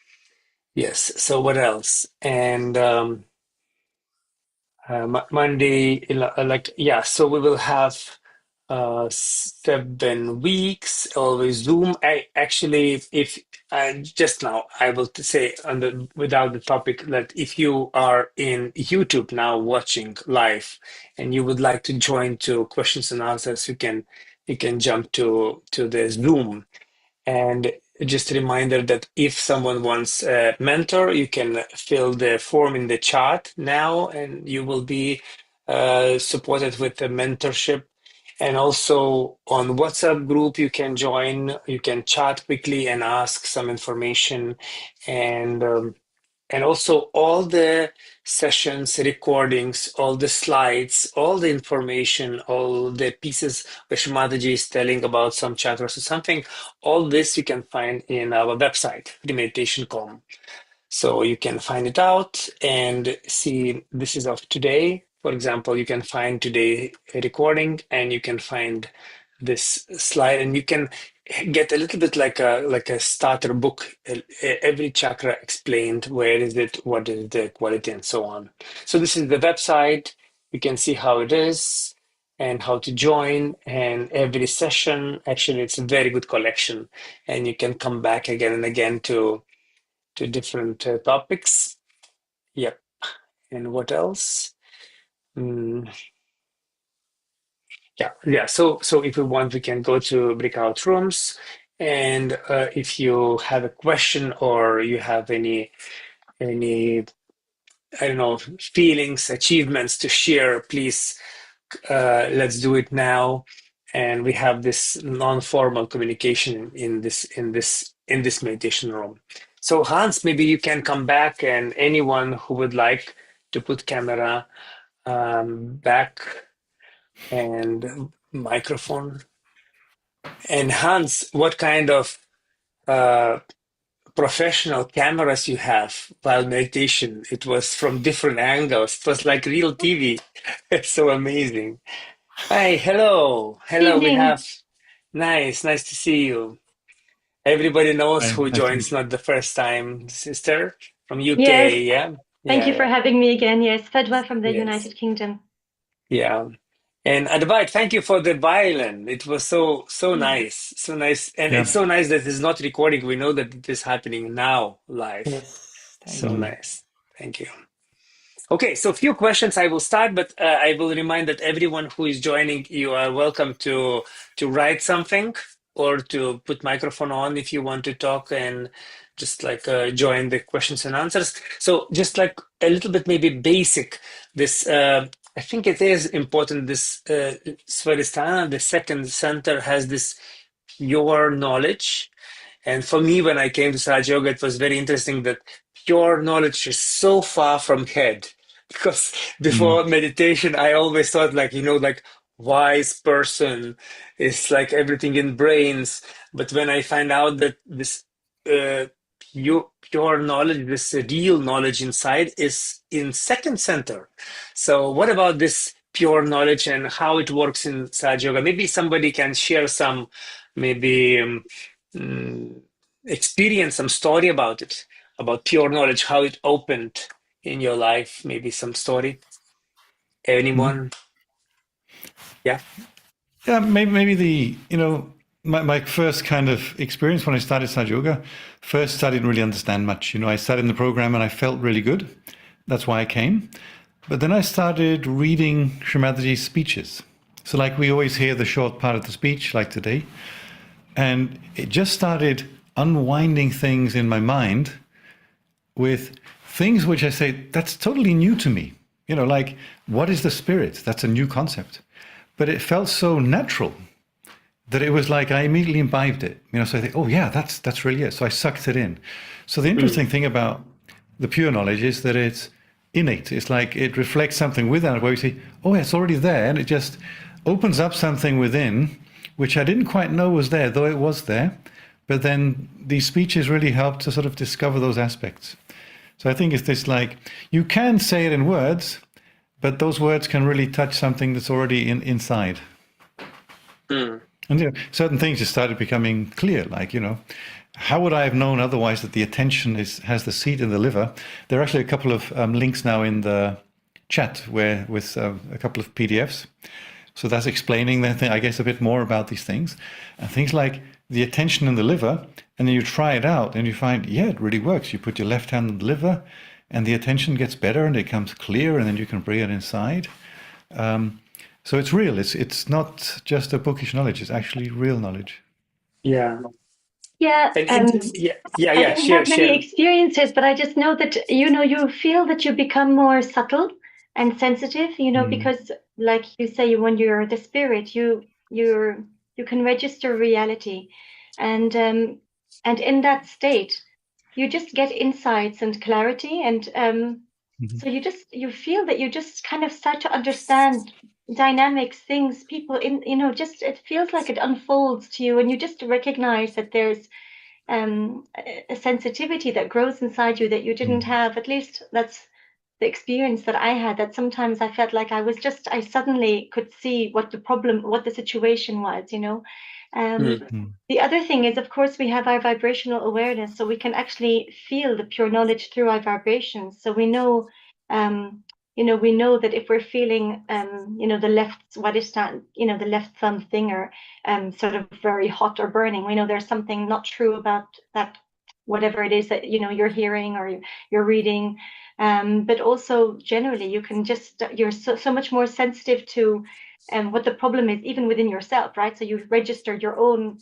Yes. So what else? And Monday, so we will have 7 weeks, always Zoom. Actually, if just now, I will say without the topic that if you are in YouTube now watching live and you would like to join to questions and answers, you can jump to the Zoom. And just a reminder that if someone wants a mentor, you can fill the form in the chat now, and you will be supported with the mentorship. And also on WhatsApp group, you can join, you can chat quickly and ask some information. And also all the sessions, recordings, all the slides, all the information, all the pieces where Shri Mataji is telling about some chakras or something, all this you can find in our website, themeditation.com. So you can find it out and see this is of today. For example, you can find today a recording and you can find this slide, and you can get a little bit like a starter book, every chakra explained, where is it, what is the quality, and so on. So this is the website. You can see how it is and how to join, and every session, actually it's a very good collection, and you can come back again and again to different topics. Yep. And what else? Mm, yeah. So if we want, we can go to breakout rooms. And if you have a question or you have any I don't know, feelings, achievements to share, please let's do it now. And we have this non-formal communication in this meditation room. So Hans, maybe you can come back, and anyone who would like to put camera back and microphone. And Hans, what kind of uh, professional cameras you have while meditation? It was from different angles. It was like real TV. It's so amazing. Hi, hello. Hello, we Evening. have nice to see you. Everybody knows Hi, who nice to meet joins, not the first time, sister from Yes, UK, yeah? thank you for Yeah. having me again. Yes, Fedwa from the Yes. United Kingdom. Yeah. And Advait, thank you for the violin. It was so Yeah. nice. So nice. And you. it's Yeah. so nice that it's not recording. We know that it is happening now live. Yes, thank So you. nice. Thank you. Okay, so a few questions I will start, but I will remind that everyone who is joining, you are welcome to write something or to put microphone on if you want to talk, and just like join the questions and answers. So just like a little bit maybe basic, this I think it is important. This Svaristana, the second center, has this your knowledge. And for me, when I came to Sahaja Yoga, it was very interesting that pure knowledge is so far from head. Because Mm. before meditation, I always thought like, like wise person. It's like everything in brains. But when I find out that this pure knowledge, this real knowledge inside is in second center. So what about this pure knowledge and how it works in Sahaja Yoga? Maybe somebody can share some, maybe mm, experience, some story about it, about pure knowledge, how it opened in your life, maybe some story. Anyone? Yeah. Yeah, maybe my first kind of experience when I started Sahaja Yoga, first I didn't really understand much. I started in the program and I felt really good. That's why I came. But then I started reading Shri Mataji's speeches. So like we always hear the short part of the speech, like today. And it just started unwinding things in my mind with things which I say, that's totally new to me. Like, what is the spirit? That's a new concept. But it felt so natural that it was like I immediately imbibed it. So I think, oh yeah, that's really it. So I sucked it in. So the interesting thing about the pure knowledge is that it's innate. It's like it reflects something within it where you say, oh, it's already there. And it just opens up something within, which I didn't quite know was there, though it was there. But then these speeches really help to sort of discover those aspects. So I think it's this like, you can say it in words, but those words can really touch something that's already inside. Mm. And certain things just started becoming clear, like, how would I have known otherwise that the attention has the seat in the liver? There are actually a couple of links now in the chat with a couple of PDFs. So that's explaining, I guess, a bit more about these things. And things like the attention in the liver, and then you try it out and you find, yeah, it really works. You put your left hand on the liver and the attention gets better and it becomes clear and then you can bring it inside. So it's real. It's not just a bookish knowledge. It's actually real knowledge. Yeah. Yeah, I Yeah. don't have many Share. experiences, but I just know that, you feel that you become more subtle and sensitive, because like you say, when you're the spirit, you can register reality. And in that state, you just get insights and clarity. And so you feel that you just kind of start to understand dynamics, things, people just it feels like it unfolds to you, and you just recognize that there's a sensitivity that grows inside you that you didn't have. At least that's the experience that I had, that sometimes I felt like I suddenly could see what the situation was. The other thing is, of course, we have our vibrational awareness, so we can actually feel the pure knowledge through our vibrations. So we know, that if we're feeling, the left Swadhisthana, the left thumb finger, sort of very hot or burning, we know there's something not true about that, whatever it is that you're hearing or you're reading. But also generally, you're so much more sensitive to what the problem is, even within yourself, right? So you've registered your own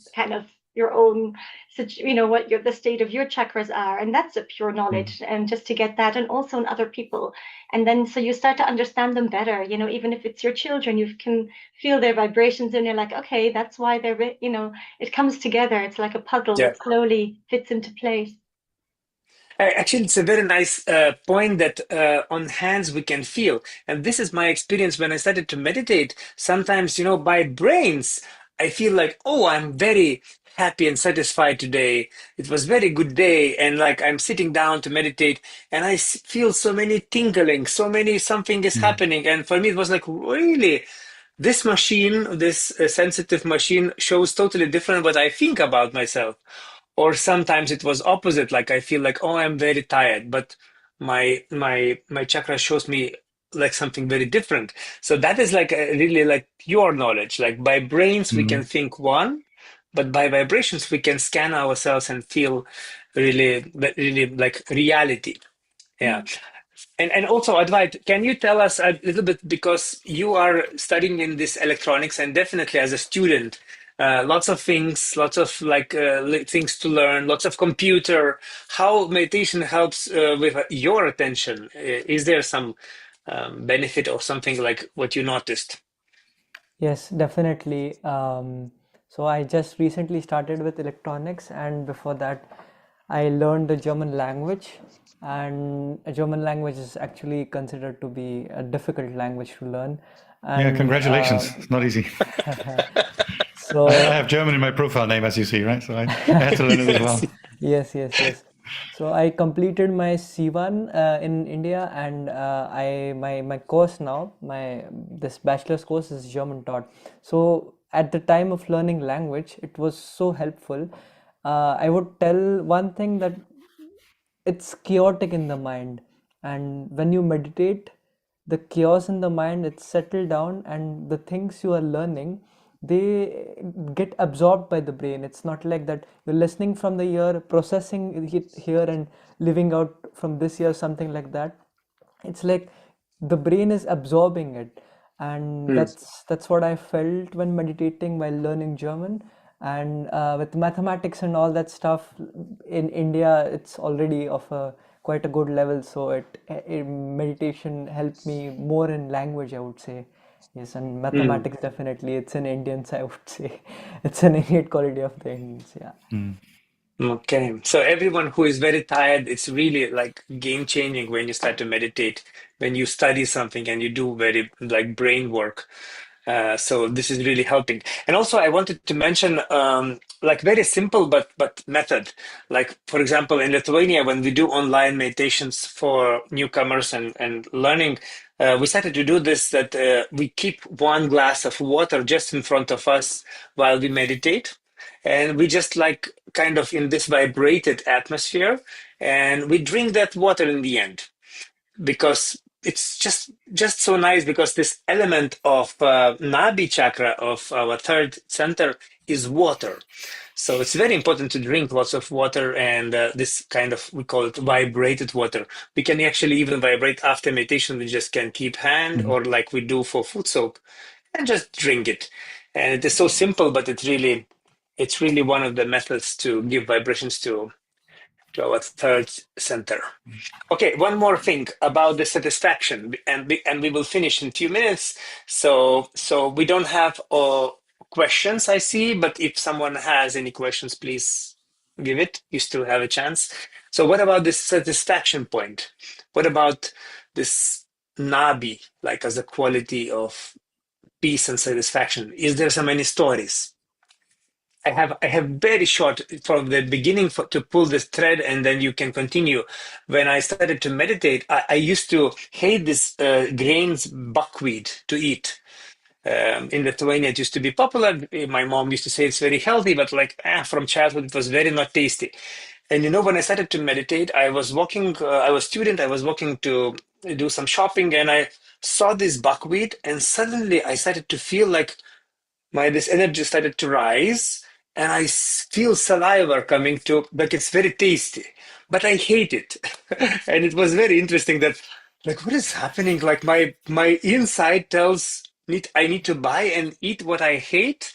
what the state of your chakras are, and that's a pure knowledge. And just to get that, and also in other people, and then so you start to understand them better. Even if it's your children, you can feel their vibrations, and you're like, okay, that's why they're. It comes together. It's like a puzzle Yeah. that slowly fits into place. Actually, it's a very nice point that on hands we can feel. And this is my experience when I started to meditate. Sometimes, by brains, I feel like, oh, I'm very happy and satisfied today. It was very good day. And like I'm sitting down to meditate and I feel so many tingling, something is happening. And for me, it was like, really? This machine, this sensitive machine shows totally different what I think about myself. Or sometimes it was opposite, like I feel like, oh, I'm very tired, but my chakra shows me like something very different. So that is like a really like pure knowledge. Like by brains we can think one, but by vibrations we can scan ourselves and feel really like reality. Yeah. And also, Advait, can you tell us a little bit, because you are studying in this electronics and definitely as a student, lots of things, lots of like things to learn, lots of computer, how meditation helps with your attention. Is there some benefit or something like what you noticed? Yes, definitely. So I just recently started with electronics, and before that, I learned the German language, and a German language is actually considered to be a difficult language to learn. Yeah, And congratulations. It's not easy. I so have German in my profile name, as you see, right? So I had to learn it as Yes. well. yes. So I completed my C1 in India, and my course now, my this bachelor's course is German taught. So at the time of learning language, it was so helpful. I would tell one thing, that it's chaotic in the mind, and when you meditate, the chaos in the mind, it's settled down, and the things you are learning, they get absorbed by the brain. It's not like that you're listening from the ear, processing it here, and living out from this ear, something like that. It's like the brain is absorbing it, and Mm. that's what I felt when meditating while learning German. And with mathematics and all that stuff in India, it's already of a quite a good level, so meditation helped me more in language, I would say. Yes, and Mm. mathematics, definitely it's in Indians, I would say. It's an innate quality of the Indians, yeah. Okay, so everyone who is very tired, it's really like game changing when you start to meditate, when you study something and you do very like brain work. So this is really helping. And also, I wanted to mention like very simple but method. Like for example, in Lithuania, when we do online meditations for newcomers and learning, we started to do this that we keep one glass of water just in front of us while we meditate, and we just like kind of in this vibrated atmosphere, and we drink that water in the end, because it's just so nice, because this element of Nabi chakra of our third center is water. So it's very important to drink lots of water, and this kind of, we call it vibrated water. We can actually even vibrate after meditation. We just can keep hand, Mhm. or like we do for foot soak, and just drink it. And it is so simple, but it's really one of the methods to give vibrations to our third center. Okay, one more thing about the satisfaction, and we will finish in 2 minutes. So we don't have questions, I see, but if someone has any questions, please give it. You still have a chance. So what about this satisfaction point? What about this nabi, like as a quality of peace and satisfaction? Is there so many stories? I have very short from the beginning to pull this thread, and then you can continue. When I started to meditate, I used to hate this grains buckwheat to eat. In Lithuania, it used to be popular. My mom used to say it's very healthy, but like from childhood, it was very not tasty. And when I started to meditate, I was walking. I was student. I was walking to do some shopping, and I saw this buckwheat, and suddenly I started to feel like my this energy started to rise, and I feel saliva coming to, like it's very tasty, but I hate it. And it was very interesting that, like, what is happening? Like my inside tells me I need to buy and eat what I hate.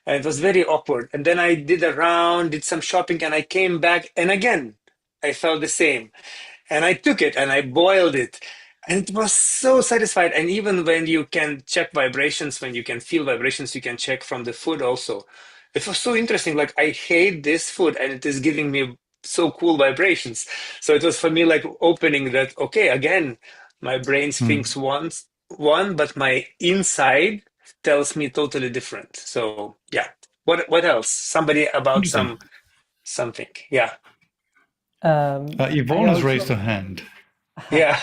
And it was very awkward. And then I did a round, did some shopping, and I came back, and again I felt the same. And I took it and I boiled it. And it was so satisfied. And even when you can check vibrations, when you can feel vibrations, you can check from the food also. It was so interesting. Like, I hate this food and it is giving me so cool vibrations. So it was for me like opening that, okay, again, my brain Mm. thinks one, but my inside tells me totally different. So yeah. What else? Somebody about Interesting. something. Yeah. I Yvonne has raised also her hand. Yeah.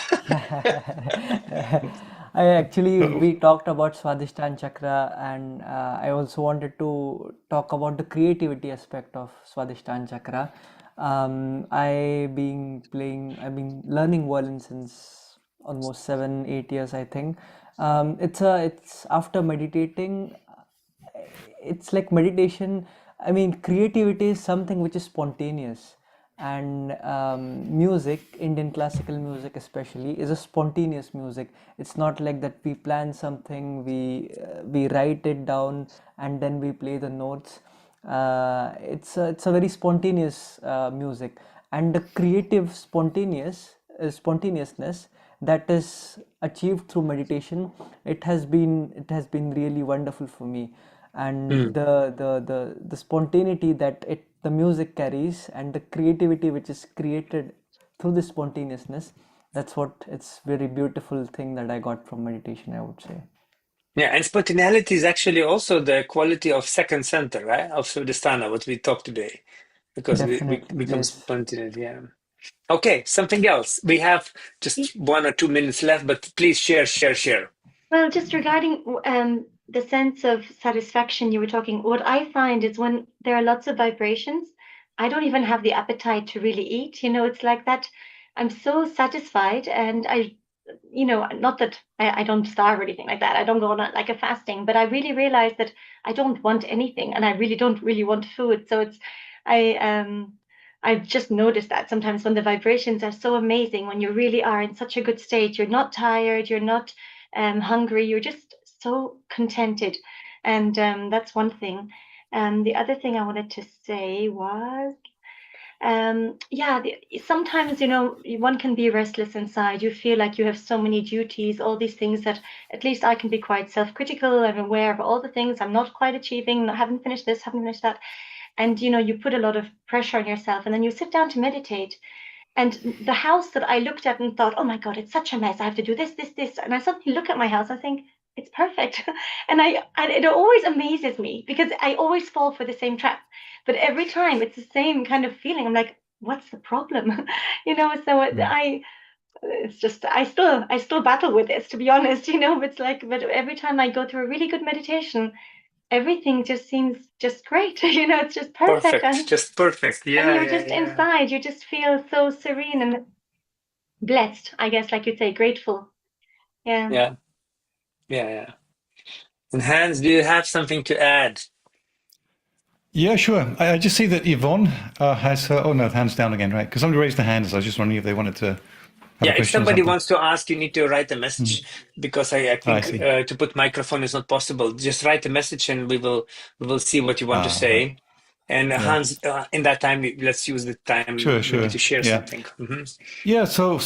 I actually, Uh, we talked about Swadhisthana Chakra, and I also wanted to talk about the creativity aspect of Swadhisthana Chakra. I've been learning violin since almost 7, 8 years, I think. It's after meditating, it's like meditation. I mean, creativity is something which is spontaneous, and music, Indian classical music especially, is a spontaneous music. It's not like that we plan something, we write it down, and then we play the notes. It's a very spontaneous music, and the creative spontaneousness that is achieved through meditation, it has been really wonderful for me. And Mm, the spontaneity that it the music carries and the creativity which is created through this spontaneousness. That's what it's very beautiful thing that I got from meditation, I would say. Yeah, and spontaneity is actually also the quality of second center, right? Of Sudhisthana, what we talked today, because we Definitely, become yes. spontaneous. Yeah. Okay, something else. We have just 1 or 2 minutes left, but please share. Well, just regarding the sense of satisfaction you were talking, what I find is when there are lots of vibrations, I don't even have the appetite to really eat. It's like that. I'm so satisfied, and not that I don't starve or anything like that. I don't go on like a fasting, but I really realize that I don't want anything, and I really don't really want food. So I I've just noticed that sometimes when the vibrations are so amazing, when you really are in such a good state, you're not tired, you're not hungry, you're just so contented, and that's one thing. The other thing I wanted to say was yeah, sometimes one can be restless inside. You feel like you have so many duties, all these things that at least I can be quite self-critical. I'm aware of all the things I'm not quite achieving. I haven't finished this, haven't finished that, and you put a lot of pressure on yourself, and then you sit down to meditate. And the house that I looked at and thought, oh my God, it's such a mess. I have to do this. And I suddenly look at my house, I think, it's perfect. And it always amazes me because I always fall for the same trap. But every time it's the same kind of feeling. I'm like, what's the problem? So it's just, I still battle with this, to be honest, it's like, but every time I go through a really good meditation, everything just seems just great. It's just perfect. Perfect, just perfect. And Yeah, you're yeah, just yeah, inside, you just feel so serene and blessed, I guess, like you'd say, grateful. Yeah. yeah, yeah. And Hans, do you have something to add? Yeah, sure. I just see that Yvonne has her. Oh no, hands down again, right? Because somebody raised their hands. I was just wondering if they wanted to have a Yeah, if question or somebody something. wants to ask, you need to write a message because I I think see. to put microphone is not possible. Just write a message and we will see what you want to Right. say. And Yeah. Hans, in that time, let's use the time Sure, maybe sure. to share Yeah. something. Yeah, so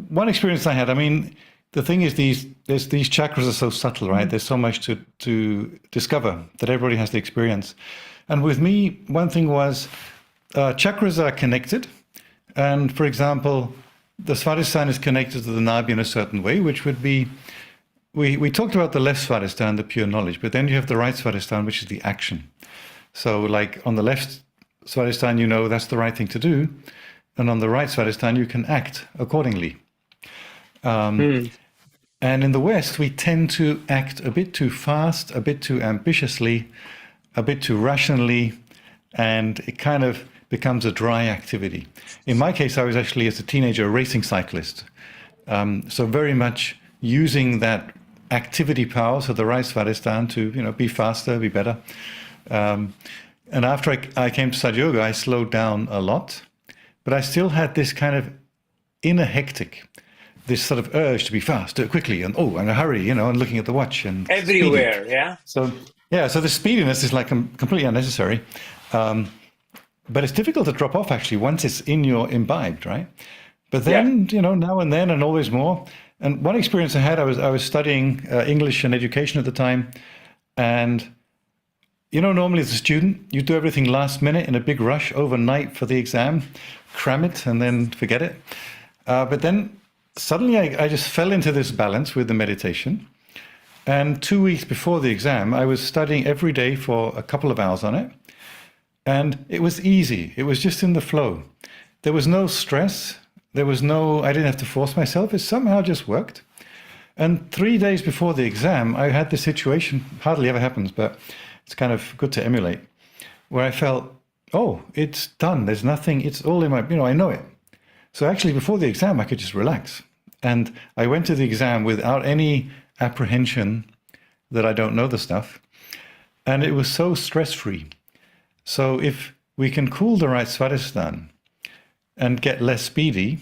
one experience I had, I mean, the thing is these chakras are so subtle, right? There's so much to discover that everybody has to experience. And with me, one thing was chakras are connected. And for example, the Svadhisthana is connected to the Nabi in a certain way, which would be, we talked about the left Svadhisthana, the pure knowledge, but then you have the right Svadhisthana, which is the action. So like on the left Svadhisthana, you know that's the right thing to do. And on the right Svadhisthana, you can act accordingly. Mm. And in the West, we tend to act a bit too fast, a bit too ambitiously, a bit too rationally, and it kind of becomes a dry activity. In my case, I was actually, as a teenager, a racing cyclist. So very much using that activity power, so the right Svadhisthana, to be faster, be better. And after I came to Sahaja Yoga, I slowed down a lot, but I still had this kind of inner hectic, this sort of urge to be fast, do it quickly, and in a hurry, and looking at the watch and speedy. Everywhere, yeah? So the speediness is like completely unnecessary. But it's difficult to drop off actually once it's in your imbibed, right? But Yeah. then, now and then and always more. And one experience I had, I was studying English and education at the time, and normally as a student, you do everything last minute in a big rush overnight for the exam, cram it, and then forget it. But then suddenly I just fell into this balance with the meditation. And 2 weeks before the exam, I was studying every day for a couple of hours on it. And it was easy. It was just in the flow. There was no stress. I didn't have to force myself. It somehow just worked. And 3 days before the exam, I had this situation, hardly ever happens, but it's kind of good to emulate, where I felt, oh, it's done. There's nothing, it's all in my, I know it. So actually before the exam, I could just relax. And I went to the exam without any apprehension that I don't know the stuff. And it was so stress-free. So if we can cool the right Svadhisthana and get less speedy,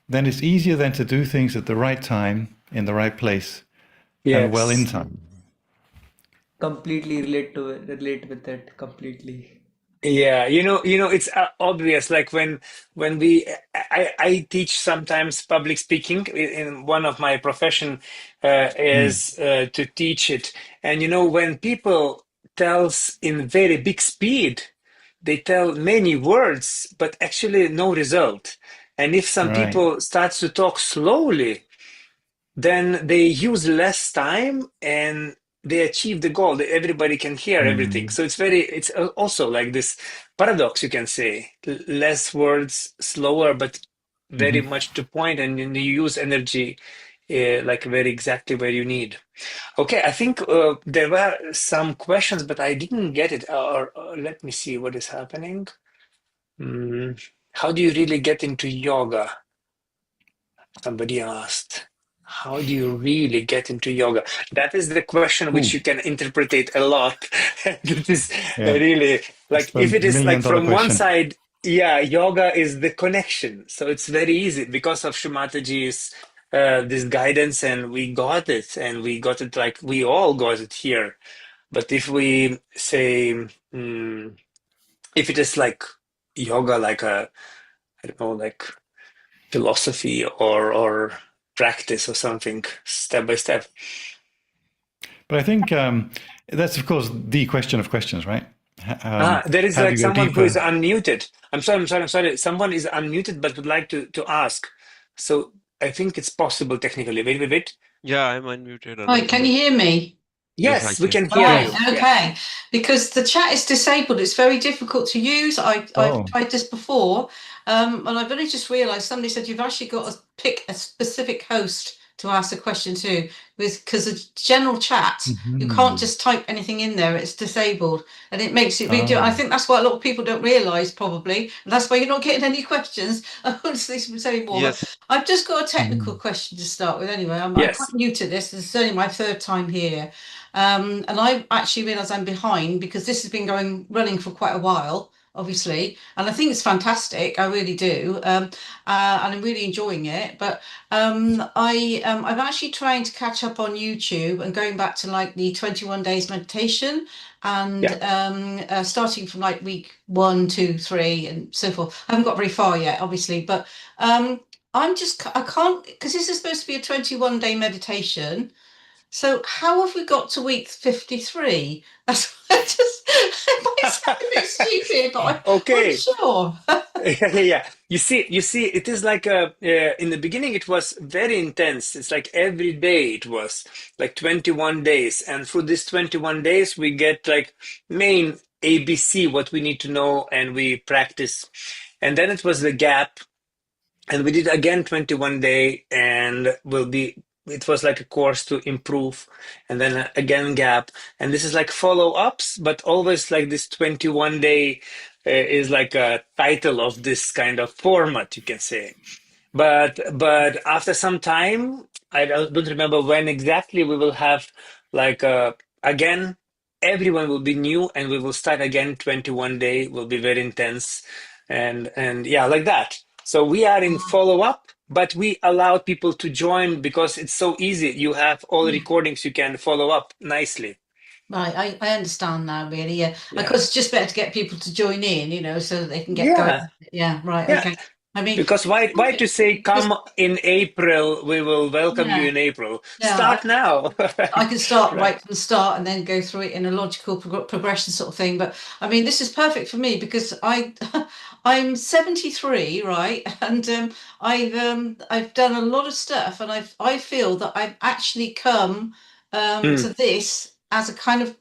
then it's easier then to do things at the right time, in the right place, and well in Yes. time. Completely relate with it completely. Yeah, it's obvious. Like when I teach sometimes public speaking in one of my profession is to teach it, and when people tells in very big speed, they tell many words, but actually no result. And if some Right. people start to talk slowly, then they use less time and they achieve the goal that everybody can hear everything. So it's also like this paradox, you can say, less words, slower, but very Mm-hmm. much to point, and then you use energy like very exactly where you need. Okay, I think there were some questions, but I didn't get it. Or let me see what is happening. How do you really get into yoga? Somebody asked, how do you really get into yoga? That is the question which Ooh, you can interpret a lot. It is yeah. really It's like, the if it is million like dollar from one question. side, yeah, yoga is the connection. So it's very easy because of Shri Mataji's this guidance, and we got it, and we got it like we all got it here. But if we say, if it is like yoga, like a, I don't know, like philosophy or practice or something, step by step. But I think that's, of course, the question of questions, right? There is How do like you go someone who is deeper? unmuted. I'm sorry. Someone is unmuted but would like to ask. So I think it's possible technically. Wait. Yeah, I'm unmuted, Hi, can Ananda. you hear me? Yes, I Yes, we can. can hear Right, you. Yes. Yeah. okay. Because the chat is disabled, it's very difficult to use. I've Oh. tried this before, and I've only just realised somebody said you've actually got to pick a specific host to ask a question to, because the general chat, you can't Mm-hmm. just type anything in there, it's disabled, and it makes it really I Ah. think that's why a lot of people don't realise, probably, and that's why you're not getting any questions. I won't say more, but Yes. I've just got a technical Mm-hmm. question to start with anyway. I'm quite Yes. new to this. This is only my third time here. And I actually realise I'm behind because this has been running for quite a while, obviously, and I think it's fantastic. I really do, and I'm really enjoying it. But I'm actually trying to catch up on YouTube and going back to like the 21 days meditation, and Yeah. starting from like week 1, 2, 3, and so forth. I haven't got very far yet, obviously, but I can't, because this is supposed to be a 21-day meditation. So how have we got to week 53? That's just, it might sound a bit stupid, but I'm not Okay. sure. Yeah. You see, it is like in the beginning, it was very intense. It's like every day it was like 21 days. And through these 21 days, we get like main ABC, what we need to know, and we practice. And then it was the gap, and we did again 21 day, and it was like a course to improve, and then again gap, and this is like follow-ups, but always like this 21 day is like a title of this kind of format, you can say. But after some time, I don't remember when exactly, we will have like again, everyone will be new, and we will start again. 21 day will be very intense, and yeah, like that. So we are in follow up, but we allow people to join because it's so easy. You have all Yeah. recordings, you can follow up nicely. Right, I understand now, really. Yeah, of Yeah, course, it's just better to get people to join in, so that they can get going. yeah, Yeah, right, yeah. okay. I mean, Because why to say just, come in April? We will welcome you yeah, in April. yeah. Start now. I can start Right. right from the start and then go through it in a logical progression sort of thing. But I mean, this is perfect for me because I'm 73, right? And I've done a lot of stuff, and I feel that I've actually come Mm, to this as a kind of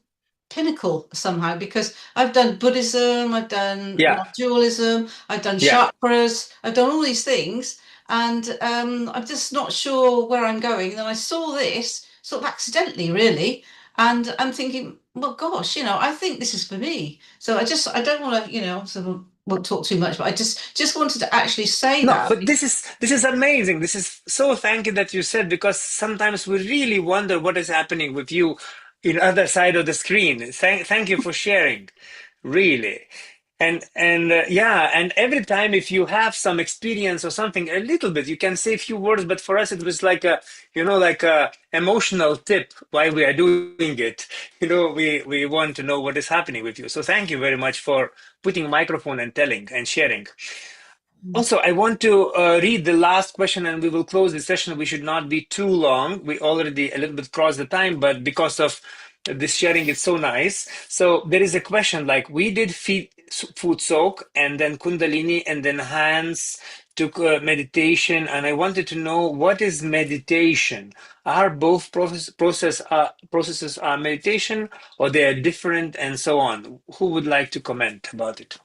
pinnacle somehow, because I've done Buddhism, I've done yeah, non-dualism, I've done yeah. chakras, I've done all these things, and I'm just not sure where I'm going. And then I saw this sort of accidentally, really, and I'm thinking, well, gosh, I think this is for me. So I don't want to, sort of won't talk too much, but I just wanted to actually say No, that. but this is amazing. This is so, thank you that you said, because sometimes we really wonder what is happening with you in other side of the screen. Thank you for sharing, really. And yeah, and every time if you have some experience or something, a little bit, you can say a few words. But for us, it was like a, like a emotional tip why we are doing it. We want to know what is happening with you. So thank you very much for putting microphone and telling and sharing. Also, I want to read the last question, and we will close the session. We should not be too long. We already a little bit crossed the time, but because of This sharing is so nice. So there is a question like we did feet, foot soak and then Kundalini and then hands took meditation. And I wanted to know what is meditation? Are both processes are meditation or they are different and so on? Who would like to comment about it?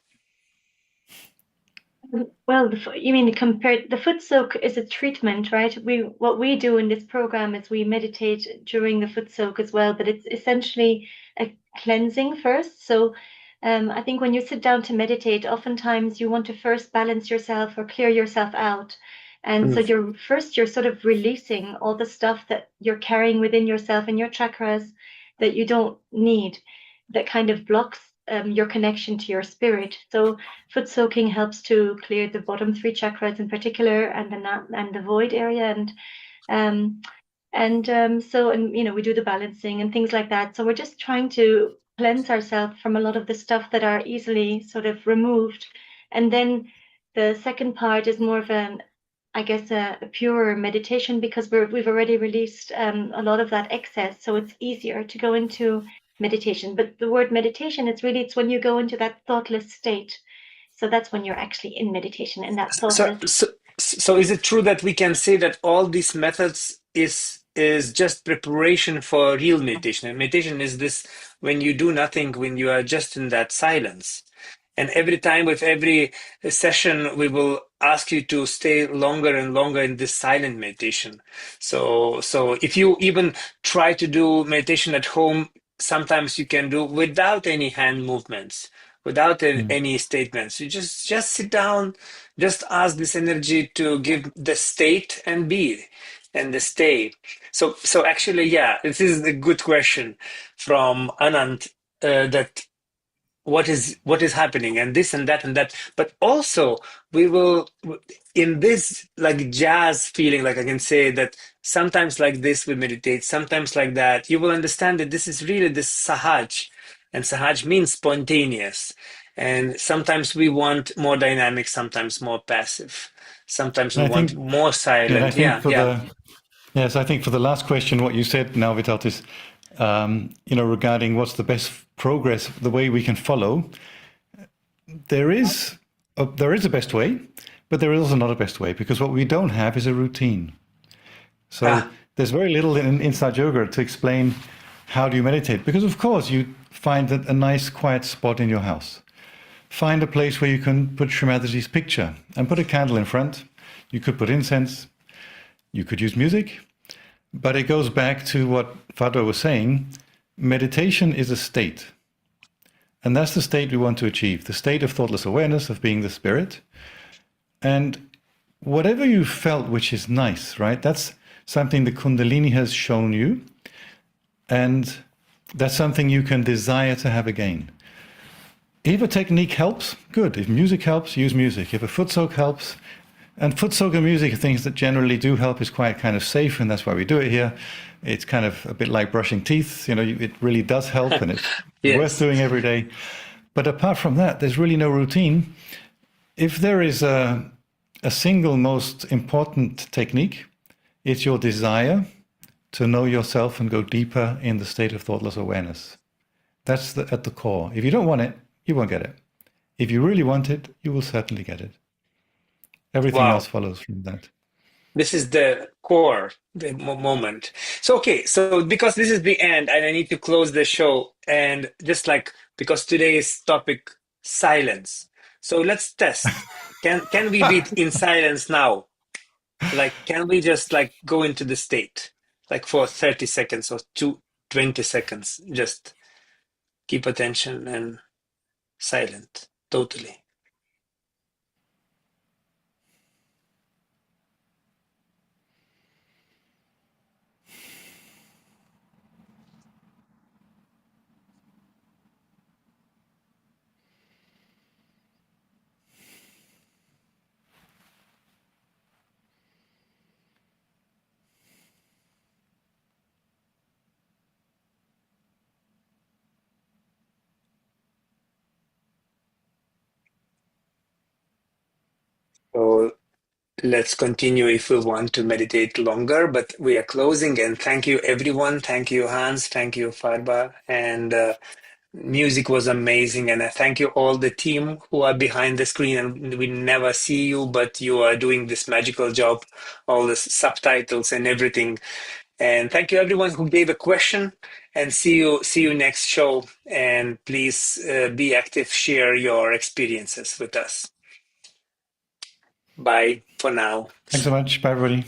Well, you mean compared, the foot soak is a treatment, right? What we do in this program is we meditate during the foot soak as well, but it's essentially a cleansing first. So I think when you sit down to meditate, oftentimes you want to first balance yourself or clear yourself out. And so Mm. you're sort of releasing all the stuff that you're carrying within yourself and your chakras that you don't need, that kind of blocks your connection to your spirit. So foot soaking helps to clear the bottom three chakras in particular, and the void area, and we do the balancing and things like that. So we're just trying to cleanse ourselves from a lot of the stuff that are easily sort of removed, and then the second part is more of an, I guess, a pure meditation, because we've already released a lot of that excess, so it's easier to go into meditation. But the word meditation, it's when you go into that thoughtless state. So that's when you're actually in meditation, in that So, thoughtless. so, so is it true that we can say that all these methods is just preparation for real meditation? And meditation is this when you do nothing, when you are just in that silence. And every time with every session, we will ask you to stay longer and longer in this silent meditation. So if you even try to do meditation at home, sometimes you can do without any hand movements, without any statements. You just sit down, just ask this energy to give the state and be and the stay. So actually, yeah, this is a good question from Anand, that what is happening and this and that, but also we will in this like jazz feeling, like I can say that sometimes like this we meditate, sometimes like that. You will understand that this is really this sahaj, and sahaj means spontaneous, and sometimes we want more dynamic, sometimes more passive, sometimes we And I want think, more yeah, and I silent. think Yeah, for yeah. the yes, I think for the last question, what you said now, Vitalis, regarding what's the best progress, the way we can follow, there is a best way, but there is also not a best way, because what we don't have is a routine. So Ah, there's very little in inside yoga to explain how do you meditate, because of course you find a nice quiet spot in your house. Find a place where you can put Shri Mataji's picture and put a candle in front. You could put incense. You could use music. But it goes back to what Fadwa was saying. Meditation is a state. And that's the state we want to achieve, the state of thoughtless awareness, of being the spirit. And whatever you felt which is nice, right? That's something the Kundalini has shown you. And that's something you can desire to have again. If a technique helps, good. If music helps, use music. If a foot soak helps, and foot soak and music are things that generally do help, is quite kind of safe, and that's why we do it here. It's kind of a bit like brushing teeth. It really does help, and it's worth yes. doing every day. But apart from that, there's really no routine. If there is a single most important technique, it's your desire to know yourself and go deeper in the state of thoughtless awareness. That's at the core. If you don't want it, you won't get it. If you really want it, you will certainly get it. Everything else Wow. follows from that. This is the core, the moment. So, okay, so because this is the end and I need to close the show, and just like because today's topic, silence. So let's test. Can we be in silence now? Like, can we just like go into the state, like for 30 seconds or 20 seconds, just keep attention and silent, totally. So let's continue if we want to meditate longer, but we are closing. And thank you, everyone. Thank you, Hans. Thank you, Farba. And music was amazing. And I thank you all the team who are behind the screen. And we never see you, but you are doing this magical job, all the subtitles and everything. And thank you, everyone who gave a question. And see you next show. And please be active, share your experiences with us. Bye for now. Thanks so much. Bye, everybody.